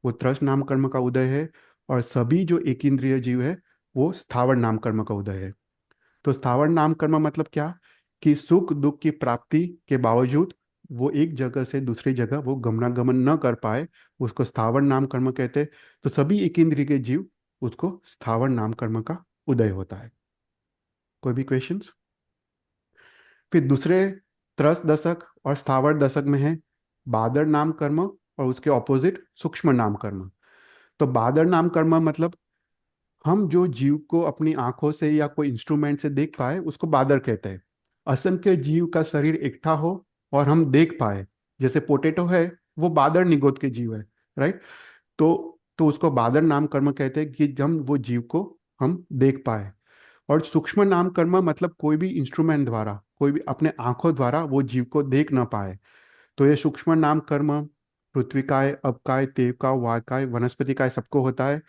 वो त्रस नाम कर्म का उदय है। और सभी जो एक इंद्रिय जीव है, वो स्थावर नाम कर्म का उदय है। तो स्थावर नाम कर्म मतलब क्या, कि सुख दुख की प्राप्ति के बावजूद वो एक जगह से दूसरी जगह वो गमनागमन न कर पाए, उसको स्थावर नाम कर्म कहते हैं। तो सभी एक इंद्रिय के जीव, उसको स्थावर नाम कर्म का उदय होता है। कोई भी क्वेश्चंस? फिर दूसरे त्रस दशक और स्थावर दशक में है बादर नाम कर्म, और उसके ऑपोजिट सूक्ष्म नाम कर्म। तो बादर नाम कर्म मतलब हम जो जीव को अपनी आंखों से या कोई इंस्ट्रूमेंट से देख पाए, उसको बादर कहते हैं। असंख्य जीव का शरीर इकट्ठा हो और हम देख पाए, जैसे पोटैटो है, वो बादर निगोद के जीव है, राइट। तो उसको बादर नाम कर्म कहते हैं कि हम वो जीव को हम देख पाए। और सूक्ष्म नाम कर्म मतलब कोई भी इंस्ट्रूमेंट द्वारा, कोई भी अपने आंखों द्वारा वो जीव को देख ना पाए। तो ये सूक्ष्म नाम कर्म पृथ्वीकाय, अपकाय, तेवकाय, वायकाय, वनस्पतिकाय सबको होता है।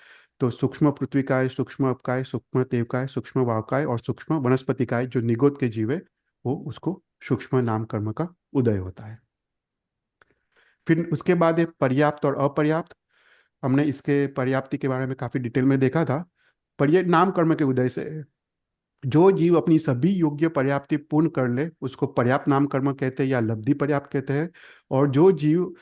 तो सूक्ष्म पृथ्वीकाय, सूक्ष्म अपकाय, सूक्ष्म तेवकाय, सूक्ष्म वायकाय और सूक्ष्म वनस्पतिकाय जो निगोद के जीव है, वो उसको सूक्ष्म नाम कर्म का उदय होता है। फिर उसके बाद है पर्याप्त और अपर्याप्त। हमने इसके पर्याप्ति के बारे में काफी डिटेल में देखा था। पर ये नाम कर्म के उदय से है। जो जीव अपनी सभी योग्य पर्याप्ति पूर्ण कर ले, उसको पर्याप्त नाम कर्म कहते हैं या लब्धि पर्याप्त कहते हैं। और जो जीव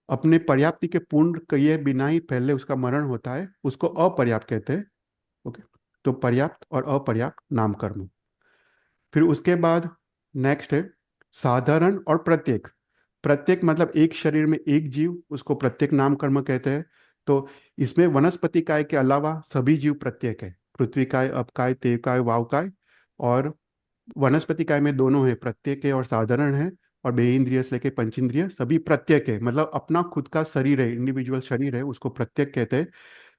अपने पर्याप्ति के पूर्ण किए बिना ही पहले उसका मरण होता है, उसको अपर्याप्त कहते हैं। ओके। तो पर्याप्त और अपर्याप्त नाम कर्म। फिर उसके बाद नेक्स्ट है साधारण और प्रत्येक। प्रत्येक मतलब एक शरीर में एक जीव, उसको प्रत्येक नाम कर्म कहते हैं। तो इसमें वनस्पति काय के अलावा सभी जीव प्रत्येक है, पृथ्वी काय, अपकाय, तेवकाय, वावकाय। और वनस्पति काय में दोनों है, प्रत्येक है और साधारण है। और बेइंद्रिय से लेके पंचेंद्रिय सभी प्रत्येक है, मतलब अपना खुद का शरीर है, इंडिविजुअल शरीर है, उसको प्रत्येक कहते हैं।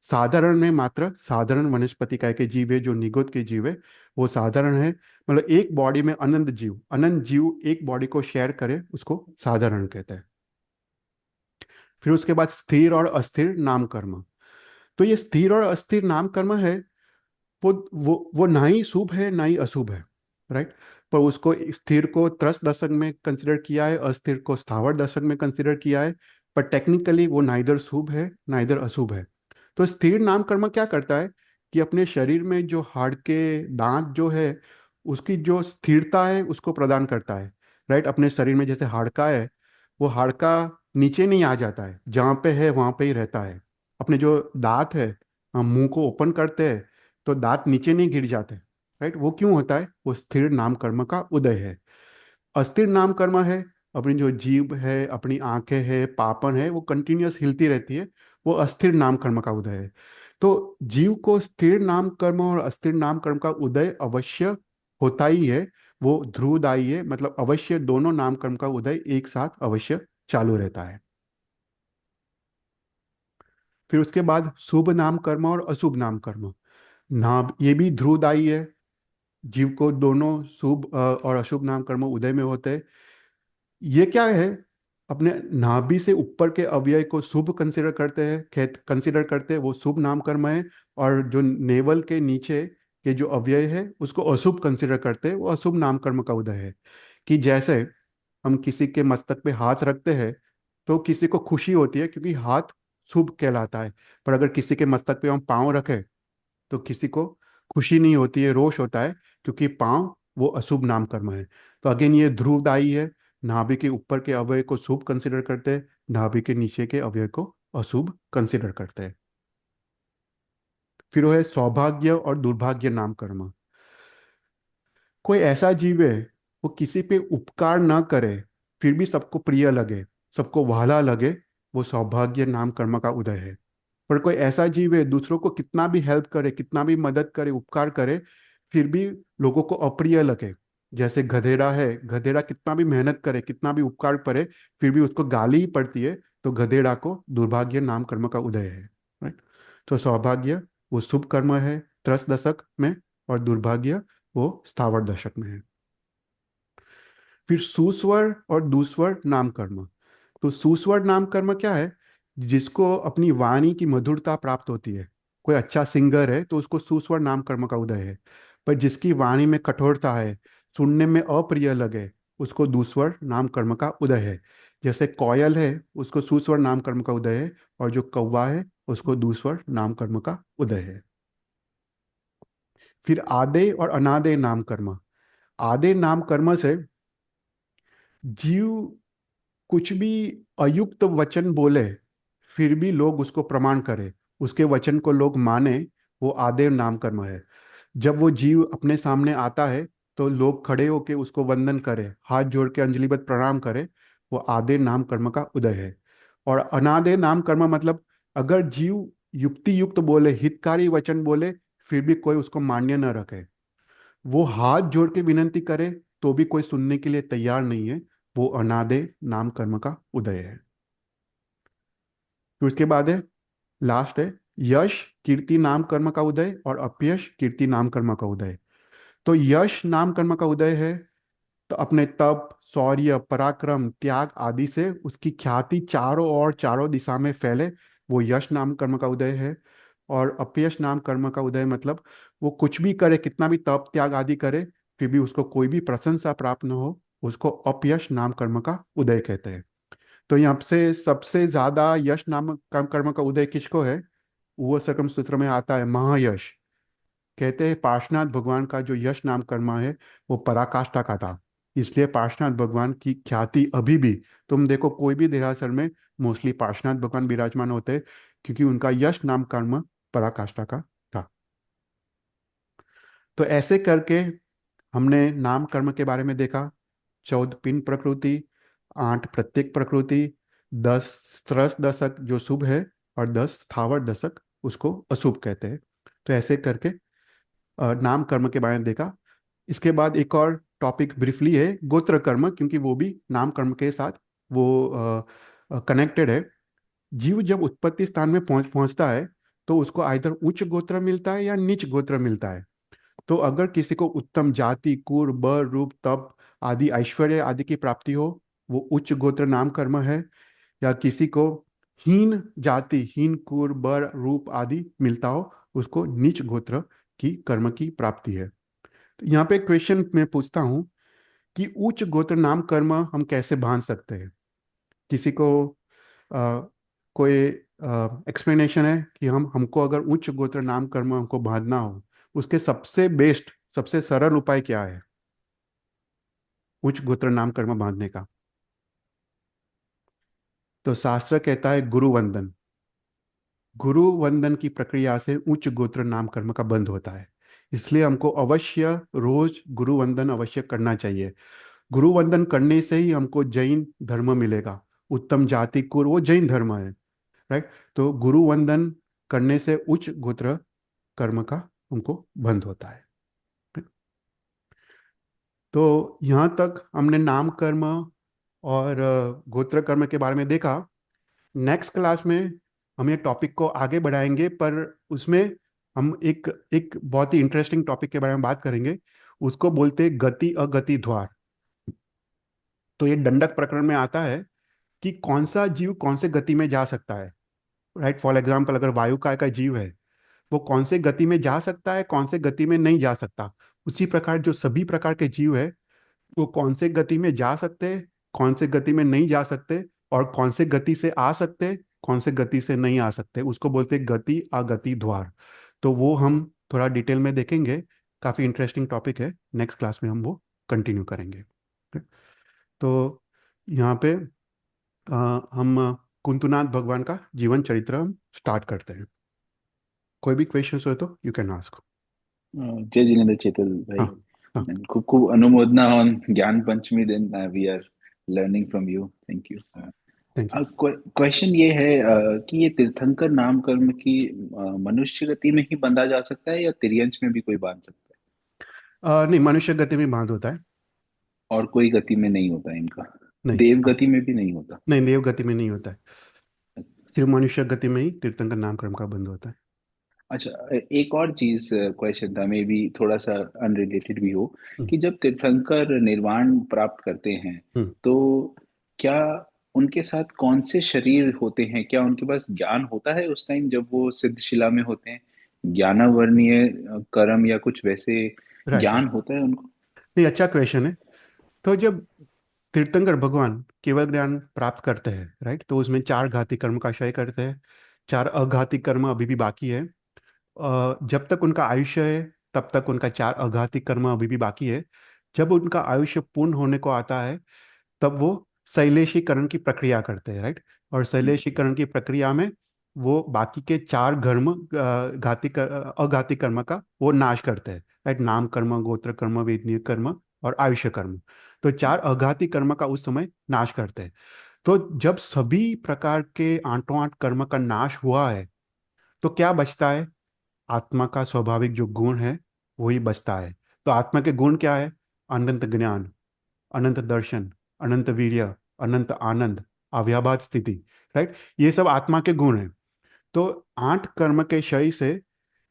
साधारण में मात्र साधारण वनस्पति काय के जीव है, जो निगोद के जीव है, वो साधारण है। मतलब एक बॉडी में अनंत जीव एक बॉडी को शेयर करे, उसको साधारण कहते हैं। फिर उसके बाद स्थिर और अस्थिर नाम कर्म। तो ये स्थिर और अस्थिर नाम कर्म है, वो ना ही शुभ है ना ही अशुभ है, राइट। पर उसको स्थिर को त्रस दशक में कंसिडर किया है, अस्थिर को स्थावर दशक में कंसिडर किया है। पर टेक्निकली वो नाइदर शुभ है नाइदर अशुभ है। तो स्थिर नाम कर्म क्या करता है, कि अपने शरीर में जो हाड़ के दांत जो है, उसकी जो स्थिरता है उसको प्रदान करता है, राइट। अपने शरीर में जैसे हाड़का है, वो हाड़का नीचे नहीं आ जाता है, जहाँ पे है वहाँ पे ही रहता है। अपने जो दांत है, हम मुंह को ओपन करते हैं तो दांत नीचे नहीं गिर जाते, राइट। वो क्यों होता है, वो स्थिर नाम कर्म का उदय है। अस्थिर नाम कर्म है, अपनी जो जीभ है, अपनी आंखें हैं, पापन है, वो कंटिन्यूअस हिलती रहती है, वो अस्थिर नाम कर्म का उदय है। तो जीव को स्थिर नाम कर्म और अस्थिर नाम कर्म का उदय अवश्य होता ही है। वो ध्रुवदायी है, मतलब अवश्य दोनों नाम कर्म का उदय एक साथ अवश्य चालू रहता है। फिर उसके बाद शुभ नाम कर्म और अशुभ नाम कर्म। नाम ये भी ध्रुवदायी है, जीव को दोनों शुभ और अशुभ नाम कर्म उदय में होते हैं। ये क्या है, अपने नाभि से ऊपर के अवयव को शुभ कंसिडर करते हैं, खेत कंसिडर करते हैं, वो शुभ नाम कर्म है। और जो नेवल के नीचे के जो अवयव है उसको अशुभ कंसिडर करते हैं, वो अशुभ नाम कर्म का उदय है। कि जैसे हम किसी के मस्तक पे हाथ रखते हैं तो किसी को खुशी होती है क्योंकि हाथ शुभ कहलाता है। पर अगर किसी के मस्तक पे हम पाँव रखें तो किसी को खुशी नहीं होती है, रोष होता है, क्योंकि पांव वो अशुभ नाम कर्म है। तो अगेन ये ध्रुवदायी है। नाभि के ऊपर के अवयव को शुभ कंसिडर करते हैं, नाभि के नीचे के अवयव को अशुभ कंसिडर करते हैं। फिर वो है सौभाग्य और दुर्भाग्य नाम कर्म। कोई ऐसा जीव है, वो किसी पे उपकार ना करे फिर भी सबको प्रिय लगे, सबको वहाला लगे, वो सौभाग्य नाम कर्म का उदय है। पर कोई ऐसा जीव है, दूसरों को कितना भी हेल्प करे, कितना भी मदद करे, उपकार करे, फिर भी लोगों को अप्रिय लगे। जैसे गधेड़ा है, गधेड़ा कितना भी मेहनत करे, कितना भी उपकार करे, फिर भी उसको गाली ही पड़ती है, तो गधेड़ा को दुर्भाग्य नाम कर्म का उदय है। राइट। तो सौभाग्य वो शुभ कर्म है त्रस दशक में, और दुर्भाग्य वो स्थावर दशक में है। फिर सुस्वर और दुस्वर नाम कर्म। तो सुस्वर नाम कर्म क्या है, जिसको अपनी वाणी की मधुरता प्राप्त होती है। कोई अच्छा सिंगर है तो उसको सुस्वर नाम कर्म का उदय है। पर जिसकी वाणी में कठोरता है, सुनने में अप्रिय लगे, उसको दुस्वर नाम कर्म का उदय है। जैसे कोयल है, उसको सुस्वर नाम कर्म का उदय है, और जो कौवा है उसको दुस्वर नाम कर्म का उदय है। फिर आदे और अनादे नाम कर्म। आदे नाम कर्म से जीव कुछ भी अयुक्त वचन बोले फिर भी लोग उसको प्रमाण करें, उसके वचन को लोग माने, वो आदेव नाम कर्म है। जब वो जीव अपने सामने आता है तो लोग खड़े होके उसको वंदन करें, हाथ जोड़ के अंजलिबद्ध प्रणाम करें, वो आदे नाम कर्म का उदय है। और अनादे नाम कर्म मतलब, अगर जीव युक्ति युक्त बोले, हितकारी वचन बोले, फिर भी कोई उसको मान्य न रखे, वो हाथ जोड़ के विनंती करे तो भी कोई सुनने के लिए तैयार नहीं है, वो अनादे नाम कर्म का उदय है। फिर उसके बाद है, लास्ट है यश कीर्ति नाम कर्म का उदय और अपयश कीर्ति नाम कर्म का उदय। तो यश नाम कर्म का उदय है, तो अपने तप, शौर्य, पराक्रम, त्याग आदि से उसकी ख्याति चारों ओर, चारों दिशा में फैले, वो यश नाम कर्म का उदय है। और अपयश नाम कर्म का उदय मतलब, वो कुछ भी करे, कितना भी तप त्याग आदि करे, फिर भी उसको कोई भी प्रशंसा प्राप्त न हो, उसको अपयश नाम कर्म का उदय कहते हैं। तो यहाँ से सबसे ज्यादा यश नाम कर्म का उदय किसको है, वो सकम सूत्र में आता है महायश। कहते हैं पार्श्वनाथ भगवान का जो यश नाम कर्मा है वो पराकाष्ठा का था, इसलिए पार्श्वनाथ भगवान की ख्याति अभी भी, तुम देखो कोई भी देरासर में मोस्टली पार्श्वनाथ भगवान विराजमान होते हैं, क्योंकि उनका यश नाम कर्म पराकाष्ठा का था। तो ऐसे करके हमने नाम कर्म के बारे में देखा। 14 पिन प्रकृति, 8 प्रत्येक प्रकृति, 10 त्रस दशक जो शुभ है, और 10 स्थावर दशक उसको अशुभ कहते हैं। तो ऐसे करके नाम कर्म के बारे में देखा। इसके बाद एक और टॉपिक ब्रीफली है गोत्र कर्म, क्योंकि वो भी नाम कर्म के साथ वो कनेक्टेड है। जीव जब उत्पत्ति स्थान में पहुंचता है तो उसको आइधर उच्च गोत्र मिलता है या नीच गोत्र मिलता है। तो अगर किसी को उत्तम जाति, कुल, बल, रूप, तप आदि, ऐश्वर्य आदि की प्राप्ति हो, वो उच्च गोत्र नाम कर्म है। या किसी को हीन जाति, हीन कुल, बल, रूप आदि मिलता हो, उसको नीच गोत्र की कर्म की प्राप्ति है। तो यहाँ पे क्वेश्चन मैं पूछता हूँ कि उच्च गोत्र नाम कर्म हम कैसे बांध सकते हैं। किसी को आ, कोई एक्सप्लेनेशन है कि हमको अगर उच्च गोत्र नाम कर्म हमको बांधना हो, उसके सबसे बेस्ट, सबसे सरल उपाय क्या है उच्च गोत्र नाम कर्म बांधने का। तो शास्त्र कहता है गुरु वंदन। गुरु वंदन की प्रक्रिया से उच्च गोत्र नाम कर्म का बंध होता है। इसलिए हमको अवश्य रोज गुरु वंदन अवश्य करना चाहिए। गुरु वंदन करने से ही हमको जैन धर्म मिलेगा। उत्तम जाति कुल वो जैन धर्म है, राइट। तो गुरु वंदन करने से उच्च गोत्र कर्म का उनको बंध होता है। तो यहाँ तक हमने नाम कर्म और गोत्र कर्म के बारे में देखा। नेक्स्ट क्लास में हम ये टॉपिक को आगे बढ़ाएंगे, पर उसमें हम एक एक बहुत ही इंटरेस्टिंग टॉपिक के बारे में बात करेंगे। उसको बोलते हैं गति अगति द्वार। तो ये दंडक प्रकरण में आता है कि कौन सा जीव कौन से गति में जा सकता है, राइट। फॉर एग्जाम्पल, अगर वायु का जीव है, वो कौन से गति में जा सकता है, कौन से गति में नहीं जा सकता। उसी प्रकार जो सभी प्रकार के जीव है, वो कौन से गति में जा सकते, कौन से गति में नहीं जा सकते, और कौन से गति से आ सकते, कौन से गति से नहीं आ सकते, उसको बोलते हैं गति अगति द्वार। तो वो हम थोड़ा डिटेल में देखेंगे। काफ़ी इंटरेस्टिंग टॉपिक है, नेक्स्ट क्लास में हम वो कंटिन्यू करेंगे। तो यहाँ पे हम कुंतुनाथ भगवान का जीवन चरित्र हम स्टार्ट करते हैं। कोई भी क्वेश्चन हो तो यू कैन आस्क। जय जिनेन्द्र चेतल भाई, हाँ, हाँ। खूब खूब अनुमोदना ऑन ज्ञान पंचमी दिन we are learning from you, thank you. Thank you. Question ये है कि ये तीर्थंकर नाम कर्म की मनुष्य गति में ही बंधा जा सकता है या तिर्यंच में भी कोई बांध सकता है? नहीं, मनुष्य गति में बांध होता है। और कोई गति में नहीं होता है इनका? नहीं, देव हाँ। गति में भी नहीं होता? नहीं, देव गति में नहीं होता है। सिर्फ मनुष्य गति में ही तीर्थंकर नामकर्म का बंध होता है। अच्छा, एक और चीज क्वेश्चन था, मे बी थोड़ा सा अनरिलेटेड भी हो, हम्म। कि जब तीर्थंकर निर्वाण प्राप्त करते हैं हम्म। तो क्या उनके साथ कौन से शरीर होते हैं? क्या उनके पास ज्ञान होता है उस टाइम जब वो सिद्धशिला में होते हैं? ज्ञानावर्णीय कर्म या कुछ वैसे राइट, ज्ञान राइट। होता है उनको? नहीं, अच्छा क्वेश्चन है। तो जब तीर्थंकर भगवान केवल ज्ञान प्राप्त करते हैं, राइट, तो उसमें चार घाती कर्म का क्षय करते हैं। चार अघाती कर्म अभी भी बाकी है। जब तक उनका आयुष्य है, तब तक उनका चार अघाती कर्म अभी भी बाकी है। जब उनका आयुष्य पूर्ण होने को आता है, तब वो शैलेशीकरण की प्रक्रिया करते हैं, राइट। और शैलेशीकरण की प्रक्रिया में वो बाकी के चार कर्म, अघाती कर्म का वो नाश करते हैं, राइट। नाम कर्म, गोत्र कर्म, वेदनीय कर्म और आयुष्य कर्म। तो चार अघाती कर्म का उस समय नाश करते हैं। तो जब सभी प्रकार के आठों आठ कर्म का नाश हुआ है, तो क्या बचता है? आत्मा का स्वाभाविक जो गुण है, वही बचता है। तो आत्मा के गुण क्या है? अनंत ज्ञान, अनंत दर्शन, अनंत वीर्य, अनंत आनंद, अव्याभात स्थिति, राइट। ये सब आत्मा के गुण हैं। तो आठ कर्म के क्षय से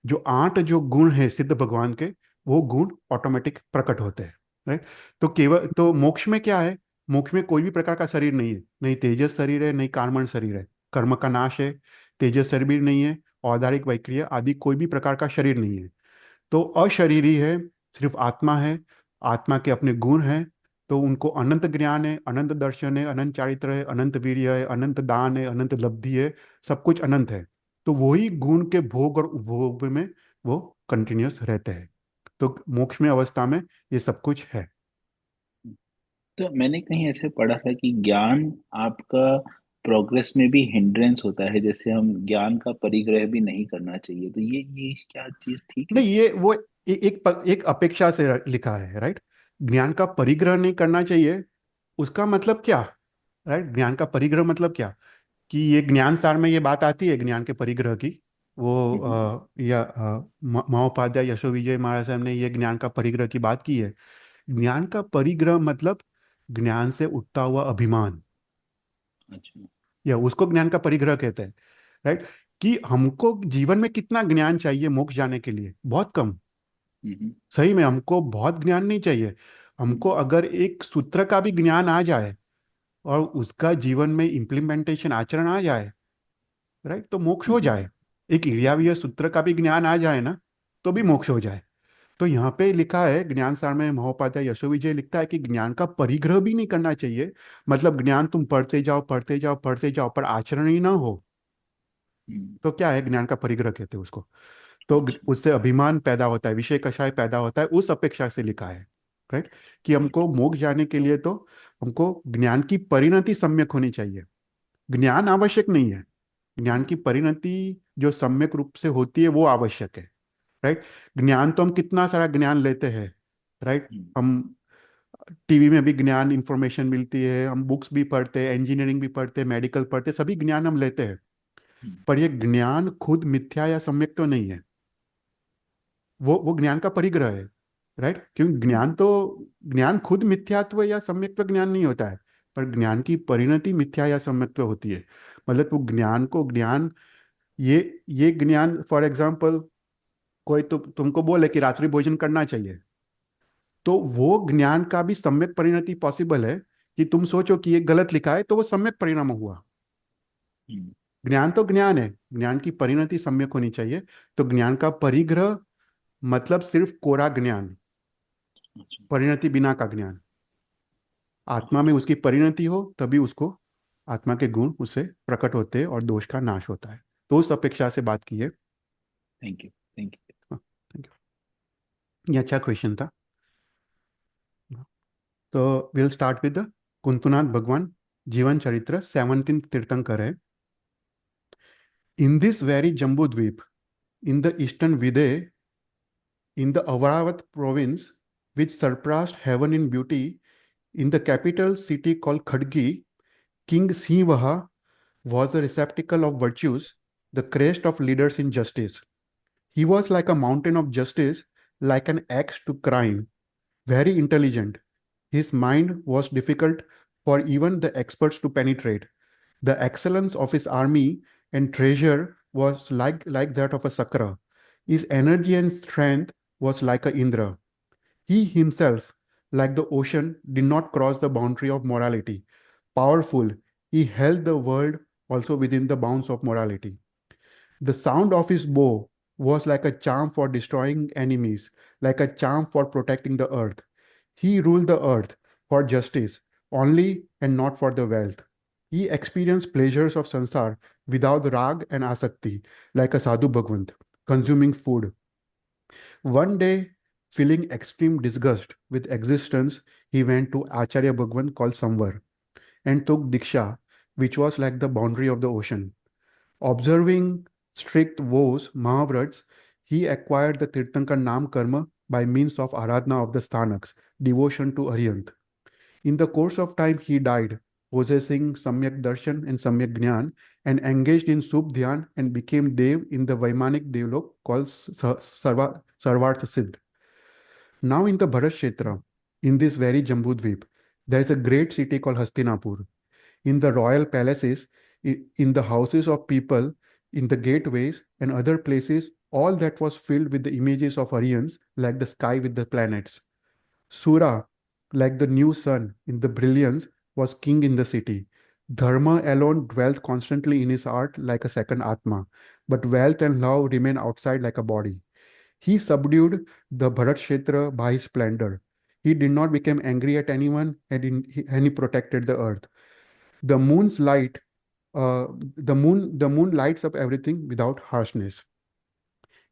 जो आठ जो गुण है सिद्ध भगवान के, वो गुण ऑटोमेटिक प्रकट होते हैं, राइट। तो केवल तो मोक्ष में क्या है? मोक्ष में कोई भी प्रकार का शरीर नहीं है, नहीं तेजस शरीर है, नहीं कार्मण शरीर है। कर्म का नाश है, तेजस शरीर भी नहीं है, औदारिक वैक्रिय आदि कोई भी प्रकार का शरीर नहीं है। तो अशरीरी है, सिर्फ आत्मा है। आत्मा के अपने गुण हैं। तो उनको अनंत ज्ञान है, अनंत दर्शन है, अनंत चारित्र है, अनंत वीर्य है, अनंत दान है, अनंत लब्धि है। सब कुछ अनंत है। तो वही गुण के भोग और उपभोग में वो कंटिन्यूस रहते हैं। तो मोक्ष में अवस्था में ये सब कुछ है। तो मैंने कहीं ऐसे पढ़ा था कि ज्ञान आपका प्रोग्रेस में भी हिंड्रेंस होता है, जैसे हम ज्ञान का परिग्रह भी नहीं करना चाहिए, तो ये क्या चीज ठीक है? नहीं, ये वो एक अपेक्षा से लिखा है, राइट। ज्ञान का परिग्रह नहीं करना चाहिए, उसका मतलब क्या? राइट, ज्ञान का परिग्रह मतलब क्या? कि ये ज्ञान सार में ये बात आती है ज्ञान के परिग्रह की। वो हम्म। महोपाध्याय यशो विजय महाराज साहब ने ये ज्ञान का परिग्रह की बात की है। ज्ञान का परिग्रह मतलब ज्ञान से उठता हुआ अभिमान, अच्छा। या उसको ज्ञान का परिग्रह कहते हैं, राइट। कि हमको जीवन में कितना ज्ञान चाहिए मोक्ष जाने के लिए? बहुत कम। हम्म। सही में हमको बहुत ज्ञान नहीं चाहिए। हमको अगर एक सूत्र का भी ज्ञान आ जाए और उसका जीवन में इम्प्लीमेंटेशन आचरण आ जाए, राइट, तो मोक्ष हो हम्म। जाए। एक इड़ियावीय सूत्र का भी ज्ञान आ जाए ना, तो भी मोक्ष हो जाए। तो यहाँ पे लिखा है ज्ञान सार में, महोपाध्याय यशो विजय लिखता है कि ज्ञान का परिग्रह भी नहीं करना चाहिए। मतलब ज्ञान तुम पढ़ते जाओ, पढ़ते जाओ, पढ़ते जाओ, पर आचरण ही ना हो, हम्म। तो क्या है? ज्ञान का परिग्रह कहते हैं उसको। तो अच्छा। उससे अभिमान पैदा होता है, विषय कषाय पैदा होता है, उस अपेक्षा से लिखा है, राइट। कि हमको ओके। मोक्ष जाने के लिए तो हमको ज्ञान की परिणति सम्यक होनी चाहिए। ज्ञान आवश्यक नहीं है, ज्ञान की परिणति जो सम्यक रूप से होती है वो आवश्यक है, राइट। ज्ञान तो हम कितना सारा ज्ञान लेते हैं, राइट। हम्म। हम टीवी में भी ज्ञान इंफॉर्मेशन मिलती है, हम बुक्स भी पढ़ते हैं, इंजीनियरिंग भी पढ़ते हैं, मेडिकल पढ़ते हैं, सभी ज्ञान हम लेते हैं। हम्म। पर ये ज्ञान खुद मिथ्या या सम्यक तो नहीं है। वो ज्ञान का परिग्रह है। राइट, क्योंकि हम्म। ज्ञान खुद मिथ्यात्व या सम्यक्त्व ज्ञान नहीं होता है। पर ज्ञान की परिणति मिथ्या या सम्यक्त्व होती है। मतलब वो ज्ञान को ज्ञान, ये ज्ञान फॉर एग्जाम्पल, कोई तुमको बोले कि रात्रि भोजन करना चाहिए, तो वो ज्ञान का भी सम्यक परिणति पॉसिबल है। कि तुम सोचो कि ये गलत लिखा है, तो वो सम्यक परिणाम हुआ। हम्म। ज्ञान तो ज्ञान है, ज्ञान की परिणति सम्यक होनी चाहिए। तो ज्ञान का परिग्रह मतलब सिर्फ कोरा ज्ञान, अच्छा। परिणति बिना का ज्ञान। आत्मा में अच्छा। उसकी परिणति हो तभी उसको आत्मा के गुण उससे प्रकट होते हैं और दोष का नाश होता है। तो उस अपेक्षा से बात की है। Thank you. Thank you. हाँ, थैंक यू। ये अच्छा क्वेश्चन था। तो विल स्टार्ट विद कुंतुनाथ भगवान जीवन चरित्र, 17 तीर्थंकर है। In this very Jambu Dweep, in the eastern विदे, in the Avaravat province, which surpassed heaven in beauty, in the capital city called Khadgi, King Sivaha was the receptacle of virtues, the crest of leaders in justice. He was like a mountain of justice, like an axe to crime, very intelligent. His mind was difficult for even the experts to penetrate. The excellence of his army and treasure was like that of a Sakra. His energy and strength was like a Indra. He himself, like the ocean, did not cross the boundary of morality. Powerful, he held the world also within the bounds of morality. The sound of his bow was like a charm for destroying enemies, like a charm for protecting the earth. He ruled the earth for justice only and not for the wealth. He experienced pleasures of sansar without rag and asakti, like a sadhu bhagwant, consuming food. One day, feeling extreme disgust with existence, he went to Acharya Bhagwan called Samvar and took Diksha, which was like the boundary of the ocean. Observing strict vows, Mahavrats, he acquired the Tirthankar Nam Karma by means of Aradhana of the Sthanaks, devotion to Aryant. In the course of time, he died, possessing Samyak Darshan and Samyak Jnana, and engaged in Subh Dhyan and became Dev in the Vaimanik Devlok called Sarvartha Siddh. Now in the Bharat Kshetra, in this very Jambudvip, there is a great city called Hastinapur. In the royal palaces, in the houses of people, in the gateways and other places, all that was filled with the images of Aryans, like the sky with the planets. Sura, like the new sun in the brilliance, was king in the city. Dharma alone dwelt constantly in his heart like a second Atma, but wealth and love remain outside like a body. He subdued the Bharat Kshetra by his splendor. He did not become angry at anyone, and he protected the earth. The moon's light, the moon lights up everything without harshness.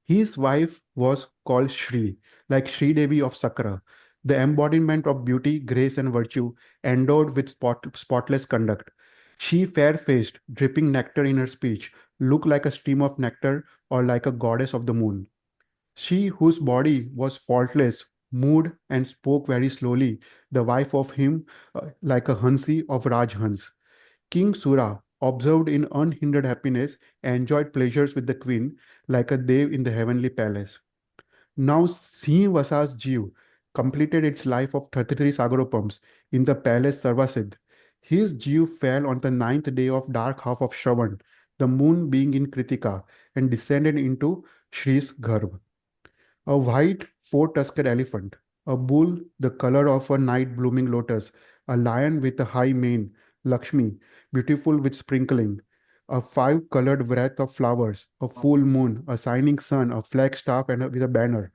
His wife was called Shri, like Shri Devi of Sakra, the embodiment of beauty, grace, and virtue, endowed with spotless conduct. She, fair faced, dripping nectar in her speech, looked like a stream of nectar or like a goddess of the moon. She, whose body was faultless, moved and spoke very slowly, the wife of him like a Hansi of Rajhans. King Sura, observed in unhindered happiness, enjoyed pleasures with the queen like a Dev in the heavenly palace. Now Srinvasa's Jeev completed its life of 33 Sagaropams in the palace Sarvasidh. His Jeev fell on the ninth day of dark half of Shravan, the moon being in Kritika, and descended into Shri's Garbh. A white four-tusked elephant, a bull the color of a night blooming lotus, a lion with a high mane, Lakshmi, beautiful with sprinkling, a five-colored wreath of flowers, a full moon, a shining sun, a flagstaff with a banner,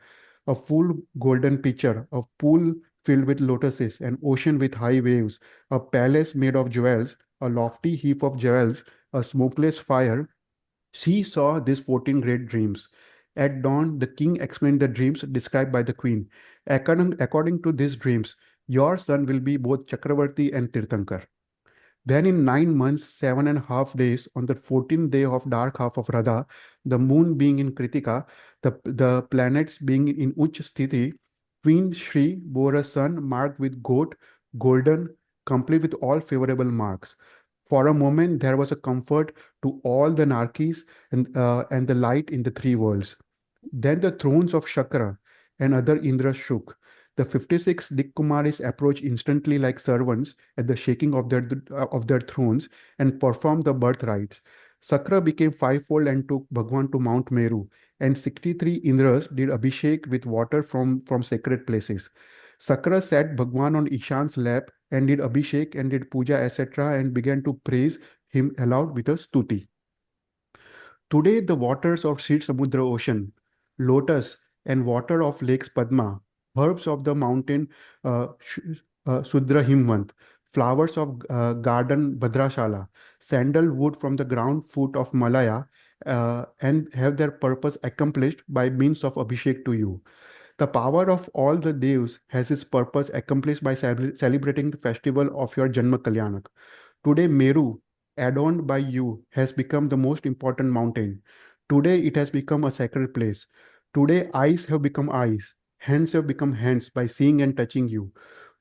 a full golden pitcher, a pool filled with lotuses, an ocean with high waves, a palace made of jewels, a lofty heap of jewels, a smokeless fire. She saw these 14 great dreams. At dawn, the king explained the dreams described by the queen. According to these dreams, your son will be both Chakravarti and Tirthankar. Then, in 9 months, 7.5 days, on the 14th day of dark half of Radha, the moon being in Kritika, the planets being in Uch Sthiti, Queen Shri bore a son marked with gold, golden, complete with all favorable marks. For a moment, there was a comfort to all the Narkis and the light in the three worlds. Then the thrones of Shakra and other Indras shook. The 56 Dikkumaris approached instantly like servants at the shaking of their thrones and performed the birth rites. Sakra became fivefold and took Bhagwan to Mount Meru, and 63 Indras did Abhishek with water from sacred places. Sakra sat Bhagwan on Ishan's lap and did Abhishek and did puja, etc., and began to praise him aloud with a stuti. Today, the waters of Sid Samudra Ocean, lotus, and water of lakes Padma, herbs of the mountain Sudra Himvant, flowers of garden Bhadrashala, sandalwood from the ground foot of Malaya, and have their purpose accomplished by means of Abhishek to you. The power of all the devs has its purpose accomplished by celebrating the festival of your Janma Kalyanak. Today, Meru, adorned by you, has become the most important mountain. Today, it has become a sacred place. Today, eyes have become eyes, hands have become hands by seeing and touching you.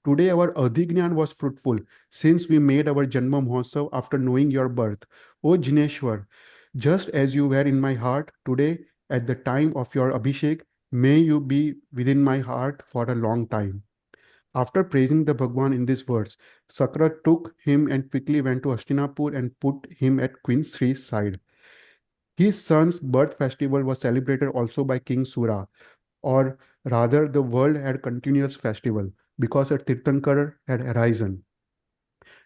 Today, our Adhignan was fruitful since we made our Janma Mahotsav after knowing your birth. O Jineshwar, just as you were in my heart today at the time of your Abhishek, may you be within my heart for a long time. After praising the Bhagwan in these words, Sakra took him and quickly went to Hastinapur and put him at Queen Sri's side. His son's birth festival was celebrated also by King Sura, or rather, the world had continuous festival because a Tirthankar had arisen.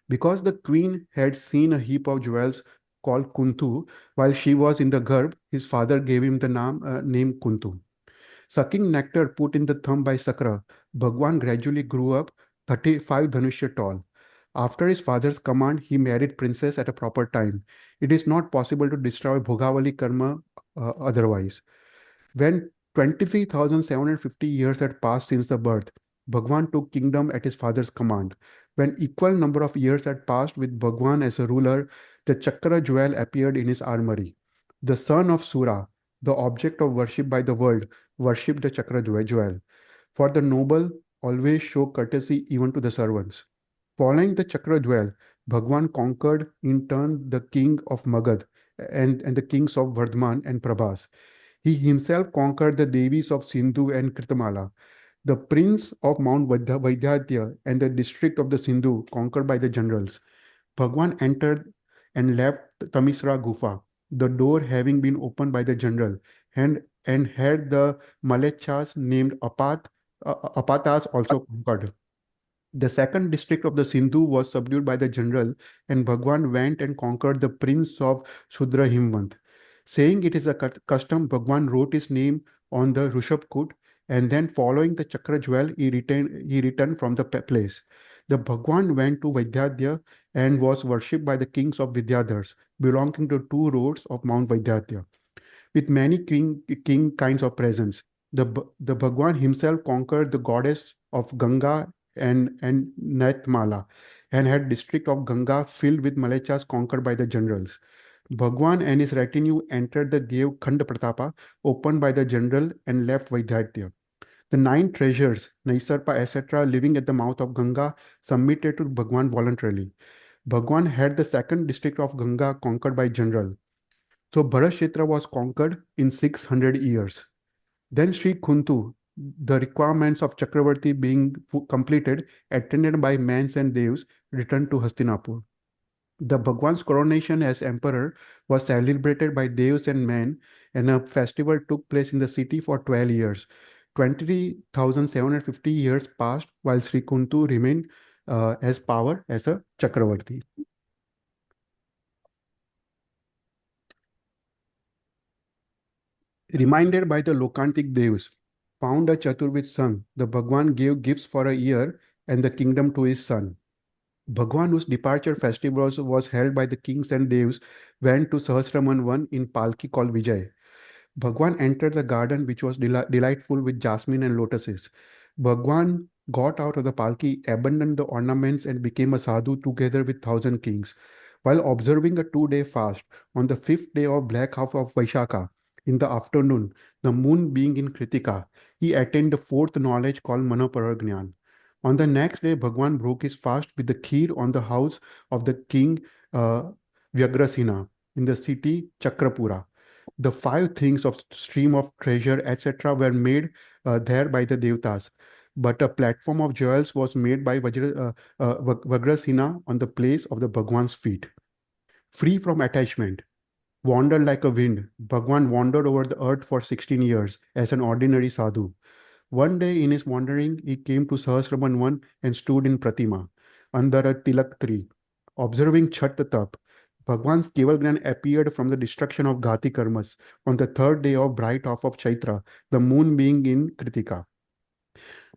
Because the queen had seen a heap of jewels called Kuntu while she was in the garb, his father gave him the name Kuntu. Sucking nectar put in the thumb by Sakra, Bhagwan gradually grew up 35 Dhanushya tall. After his father's command, he married princess at a proper time. It is not possible to destroy Bhogavali karma otherwise. When 23,750 years had passed since the birth, Bhagwan took kingdom at his father's command. When equal number of years had passed with Bhagwan as a ruler, the Chakra jewel appeared in his armory. The son of Sura, the object of worship by the world, worshipped the Chakra jewel. For the noble always show courtesy even to the servants. Following the Chakra jewel, Bhagwan conquered in turn the king of Magad and the kings of Vardhman and Prabhas. He himself conquered the Devis of Sindhu and Kritamala. The prince of Mount Vaidhyadya and the district of the Sindhu conquered by the generals. Bhagwan entered and left Tamisra Gufa, the door having been opened by the general, and had the Malechas named Apatas also conquered. The second district of the Sindhu was subdued by the general, and Bhagwan went and conquered the prince of Shudra Himvant. Saying it is a custom, Bhagwan wrote his name on the Rishabh and then following the Chakra jewel, he returned from the place. The Bhagwan went to Vaidhyadya and was worshipped by the kings of Vidyadhars, belonging to two roads of Mount Vaidhyadya with many king kinds of presents. The Bhagwan himself conquered the goddess of Ganga and Nathmala and had district of Ganga filled with Malechas conquered by the generals. Bhagwan and his retinue entered the cave Khanda Pratapa, opened by the general, and left Vaidhyatya. The nine treasures, Naisarpa, etc., living at the mouth of Ganga, submitted to Bhagwan voluntarily. Bhagwan had the second district of Ganga conquered by general. So Bharashetra was conquered in 600 years. Then Sri Kuntu, the requirements of Chakravarti being completed, attended by mans and devs, returned to Hastinapur. The Bhagwan's coronation as emperor was celebrated by devs and men, and a festival took place in the city for 12 years. 20,750 years passed while Sri Kuntu remained as power as a Chakravarti. Reminded by the Lokantik Devs, found a Chaturvid son, the Bhagwan gave gifts for a year and the kingdom to his son. Bhagwan, whose departure festival was held by the kings and devs, went to Sahasraman Van in Palki called Vijay. Bhagwan entered the garden, which was delightful with jasmine and lotuses. Bhagwan got out of the Palki, abandoned the ornaments, and became a sadhu together with 1,000 kings. While observing a 2-day fast, on the fifth day of black half of Vaishaka, In the afternoon, the moon being in Kritika, he attained the fourth knowledge called Manoparagnan. On the next day, Bhagwan broke his fast with the kheer on the house of the king uh, Vyagrasena in the city Chakrapura. The five things of stream of treasure, etc., were made there by the Devtas. But a platform of jewels was made by Vagrasena on the place of the Bhagwan's feet. Free from attachment, wandered like a wind, Bhagwan wandered over the earth for 16 years as an ordinary sadhu. One day in his wandering, he came to Sahasraman Van and stood in Pratima, under a tilak tree. Observing Chhat Tap, Bhagwan's Keval Gyan appeared from the destruction of Ghati Karmas on the third day of bright half of Chaitra, the moon being in Kritika.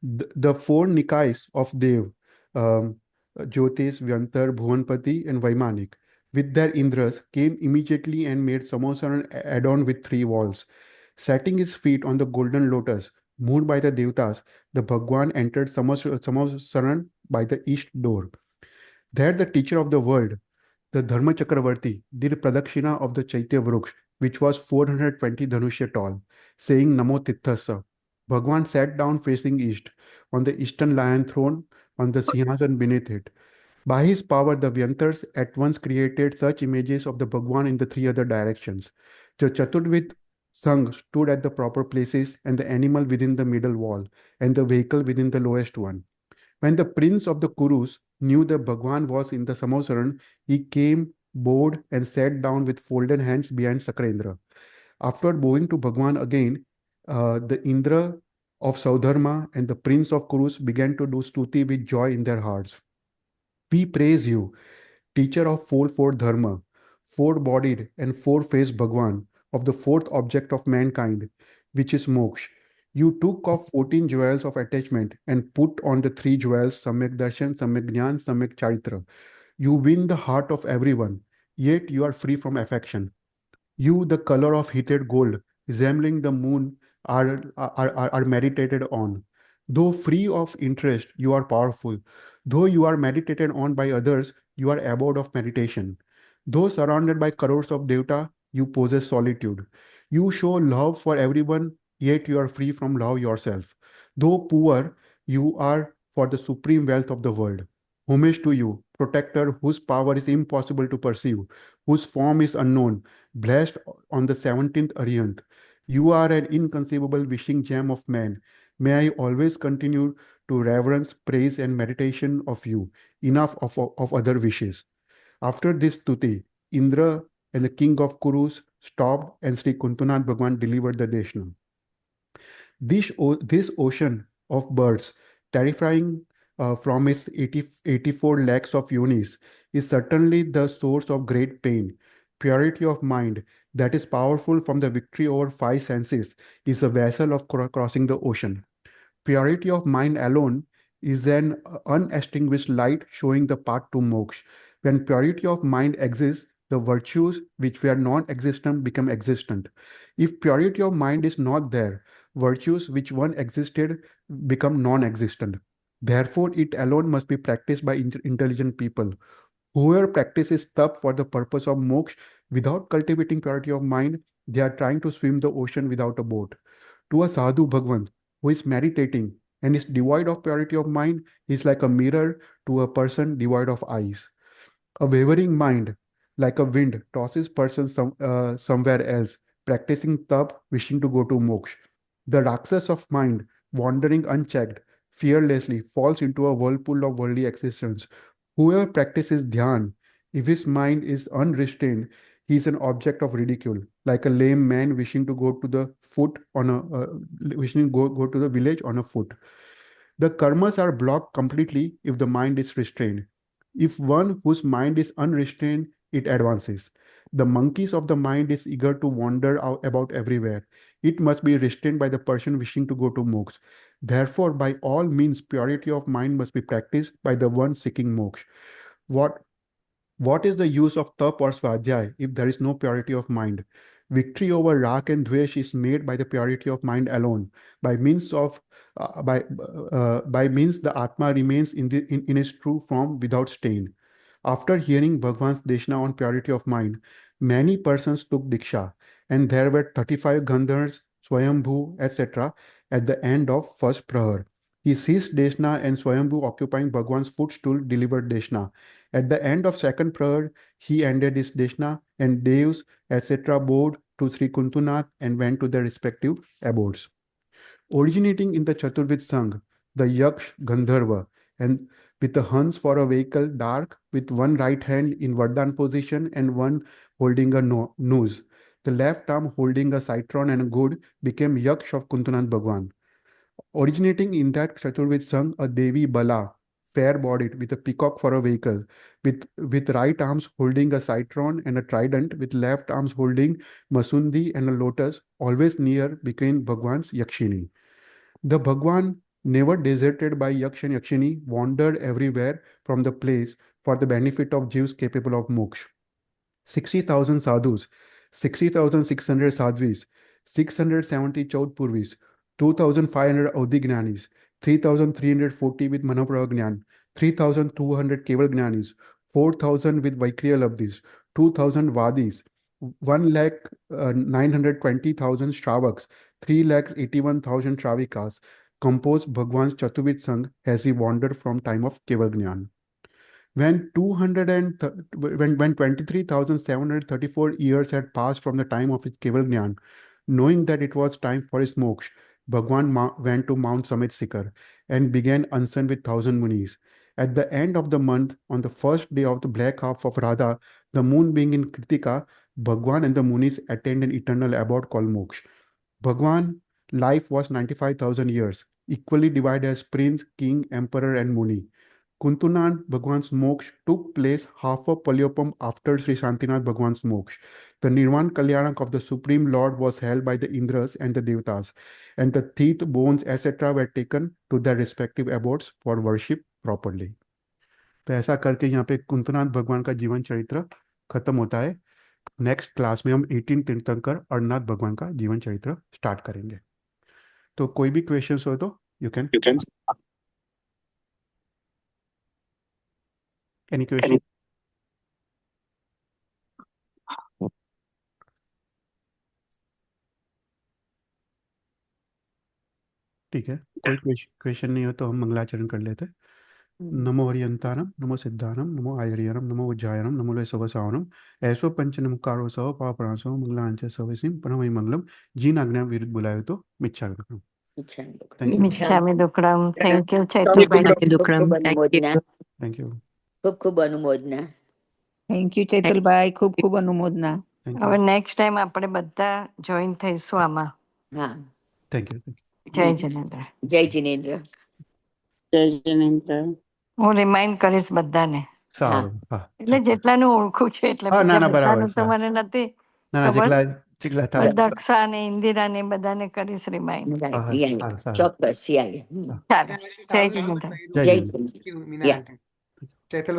The four Nikayas of Dev, um, Jyotish, Vyantar, Bhuvanpati, and Vaimanik, with their Indras, came immediately and made Samosaran adorned with three walls. Setting his feet on the golden lotus, moved by the Devtas, the Bhagwan entered Samosaran by the east door. There, the teacher of the world, the Dharma Chakravarti, did Pradakshina of the Chaitya Vruksh, which was 420 Dhanushya tall, saying Namo Tithasa. Bhagwan sat down facing east, on the eastern lion throne, on the Sinhasan beneath it. By his power, the Vyantars at once created such images of the Bhagwan in the three other directions. The Chaturvid Sangh stood at the proper places, and the animal within the middle wall, and the vehicle within the lowest one. When the prince of the Kurus knew that Bhagwan was in the Samosaran, he came, bowed, and sat down with folded hands behind Sakrendra. After bowing to Bhagwan again, the Indra of Saudharma and the prince of Kurus began to do stuti with joy in their hearts. We praise you, teacher of fourfold dharma, four-bodied and four-faced Bhagwan, of the fourth object of mankind, which is moksha. You took off 14 jewels of attachment and put on the three jewels, Samyak Darshan, Samyak Jnana, Samyak Charitra. You win the heart of everyone, yet you are free from affection. You, the color of heated gold, resembling the moon, are meditated on. Though free of interest, you are powerful. Though you are meditated on by others, you are abode of meditation. Though surrounded by crores of devta, you possess solitude. You show love for everyone, yet you are free from love yourself. Though poor, you are for the supreme wealth of the world. Homage to you, protector whose power is impossible to perceive, whose form is unknown, blessed on the 17th Arihant. You are an inconceivable wishing gem of man. May I always continue to reverence, praise, and meditation of you. Enough of other wishes. After this stuti, Indra and the king of Kurus stopped, and Sri Kuntunath Bhagwan delivered the Deshna. This ocean of birds, terrifying from its 84 lakhs of yonis, is certainly the source of great pain. Purity of mind, that is powerful from the victory over five senses, is a vessel of crossing the ocean. Purity of mind alone is an unextinguished light showing the path to moksha. When purity of mind exists, the virtues which were non-existent become existent. If purity of mind is not there, virtues which once existed become non-existent. Therefore, it alone must be practiced by intelligent people. Whoever practices tap for the purpose of moksha without cultivating purity of mind, they are trying to swim the ocean without a boat. To a sadhu Bhagwan who is meditating and is devoid of purity of mind, is like a mirror to a person devoid of eyes. A wavering mind, like a wind, tosses person somewhere else, practicing tap, wishing to go to moksha. The Rakshas of mind, wandering unchecked, fearlessly, falls into a whirlpool of worldly existence. Whoever practices dhyan, if his mind is unrestrained, he is an object of ridicule, like a lame man wishing to go to the foot on a wishing to go to the village on a foot. The karmas are blocked completely if the mind is restrained. If one whose mind is unrestrained, it advances. The monkeys of the mind is eager to wander out about everywhere. It must be restrained by the person wishing to go to moksha. Therefore, by all means, purity of mind must be practiced by the one seeking moksha. What what is the use of tap or svadhyay if there is no purity of mind? Victory over rak and dvesh is made by the purity of mind alone. By means of by means the atma remains in its true form without stain. After hearing Bhagwan's Deshna on purity of mind, many persons took Diksha, and there were 35 Gandhars, Swayambhu, etc. at the end of first Prahar. He ceased Deshna, and Swayambhu, occupying Bhagwan's footstool, delivered Deshna. At the end of second Prahar, he ended his Deshna, and Devs, etc. bowed to Sri Kuntunath and went to their respective abodes. Originating in the Chaturvid Sangh, the Yaksh Gandharva, and with the Hans for a vehicle dark, with one right hand in Vardhan position and one holding a noose. The left arm holding a citron and a good became Yaksh of Kuntunath Bhagwan. Originating in that Chaturvid Sangh, a Devi Bala, fair-bodied, with a peacock for a vehicle, with right arms holding a citron and a trident, with left arms holding Masundi and a lotus, always near became Bhagwan's Yakshini. The Bhagwan, never deserted by Yaksh and Yakshini, wandered everywhere from the place for the benefit of Jews capable of moksha. 60,000 sadhus, 60,600 sadhvis, 670 chaudpurvis, 2,500 Audhignanis, 3,340 with Manopragyan, 3,200 Keval Gnanis, 4,000 with Vaikriya Labdhis, 2,000 Vadis, 1 lakh 920,000 Shravaks, 3 lakhs 81,000 Shravikas composed Bhagwan's Chaturvid Sangh as he wandered from time of Keval Gnan. When 23,734 years had passed from the time of his Keval Gnan, knowing that it was time for his moksha, Bhagwan went to Mount Samit Sikar and began Ansan with 1,000 munis. At the end of the month, on the first day of the black half of Radha, the moon being in Kritika, Bhagwan and the munis attained an eternal abode called moksha. Bhagwan life was 95,000 years, equally divided as prince, king, emperor, and muni. Kuntunath Bhagwan's moksha took place half a Palyopam after Sri Shantinath Bhagwan's moksha. The Nirvan Kalyanak of the Supreme Lord was held by the Indras and the Devatas, and the teeth, bones, etc. were taken to their respective abodes for worship properly. तो ऐसा करके यहाँ पे कुंतनाथ भगवान का जीवन चरित्र खत्म होता है. नेक्स्ट क्लास में हम 18 तीर्थंकर और नाथ भगवान का जीवन चरित्र स्टार्ट करेंगे. तो कोई भी क्वेश्चंस हो तो यू कैन एनी क्वेश्चन. ठीक है, कोई क्वेश्चन नहीं हो तो हम मंगलाचरण कर लेते. नमो हरियंतानम, नमो सिद्धानम, नमो आयरियनम, नमो उज्जायनम, नमो ले सवसावनम, ऐसो पंचनमुकारो सव पापरासो मंगलांच सवसिम परमहि मंगलम. जीन आज्ञा विरुद्ध बुलायो तो मिच्छा करता. Thank you. मिच्छामि दुक्कडम. Thank you Thank Chaitul. you. Thank you. खूप खूप अनुमोदना. થેન્ક યુ ચેતલભાઈ, ખૂબ ખૂબ અનુમોદના. થેન્ક હવે યુ. નેક્સ્ટ ટાઈમ આપણે બધા જોઈન થઈશું આમાં. હા, થેન્ક યુ. જય જિનેન્દ્ર. જય જિનેન્દ્ર. જય જિનેન્દ્ર. હું રિમાઇન્ડ કરીશ બધાને, સારું. હા, એટલે જેટલાનું ઓળખું છે એટલે હા, ના, બીજા ના, બરાબર. બધાનું તો હા. મને નથી ના ના, ખબર. જેટલા થાય. દક્ષા ને ઇન્દિરા ને બધાને કરીશ રિમાઇન્ડ. હા, હા, યા, સારું, સારું. ચોક્કસ યા. ચાલો, જય જિનેન્દ્ર. જય જય જિનેન્દ્ર. જિનેન્દ્ર. યા.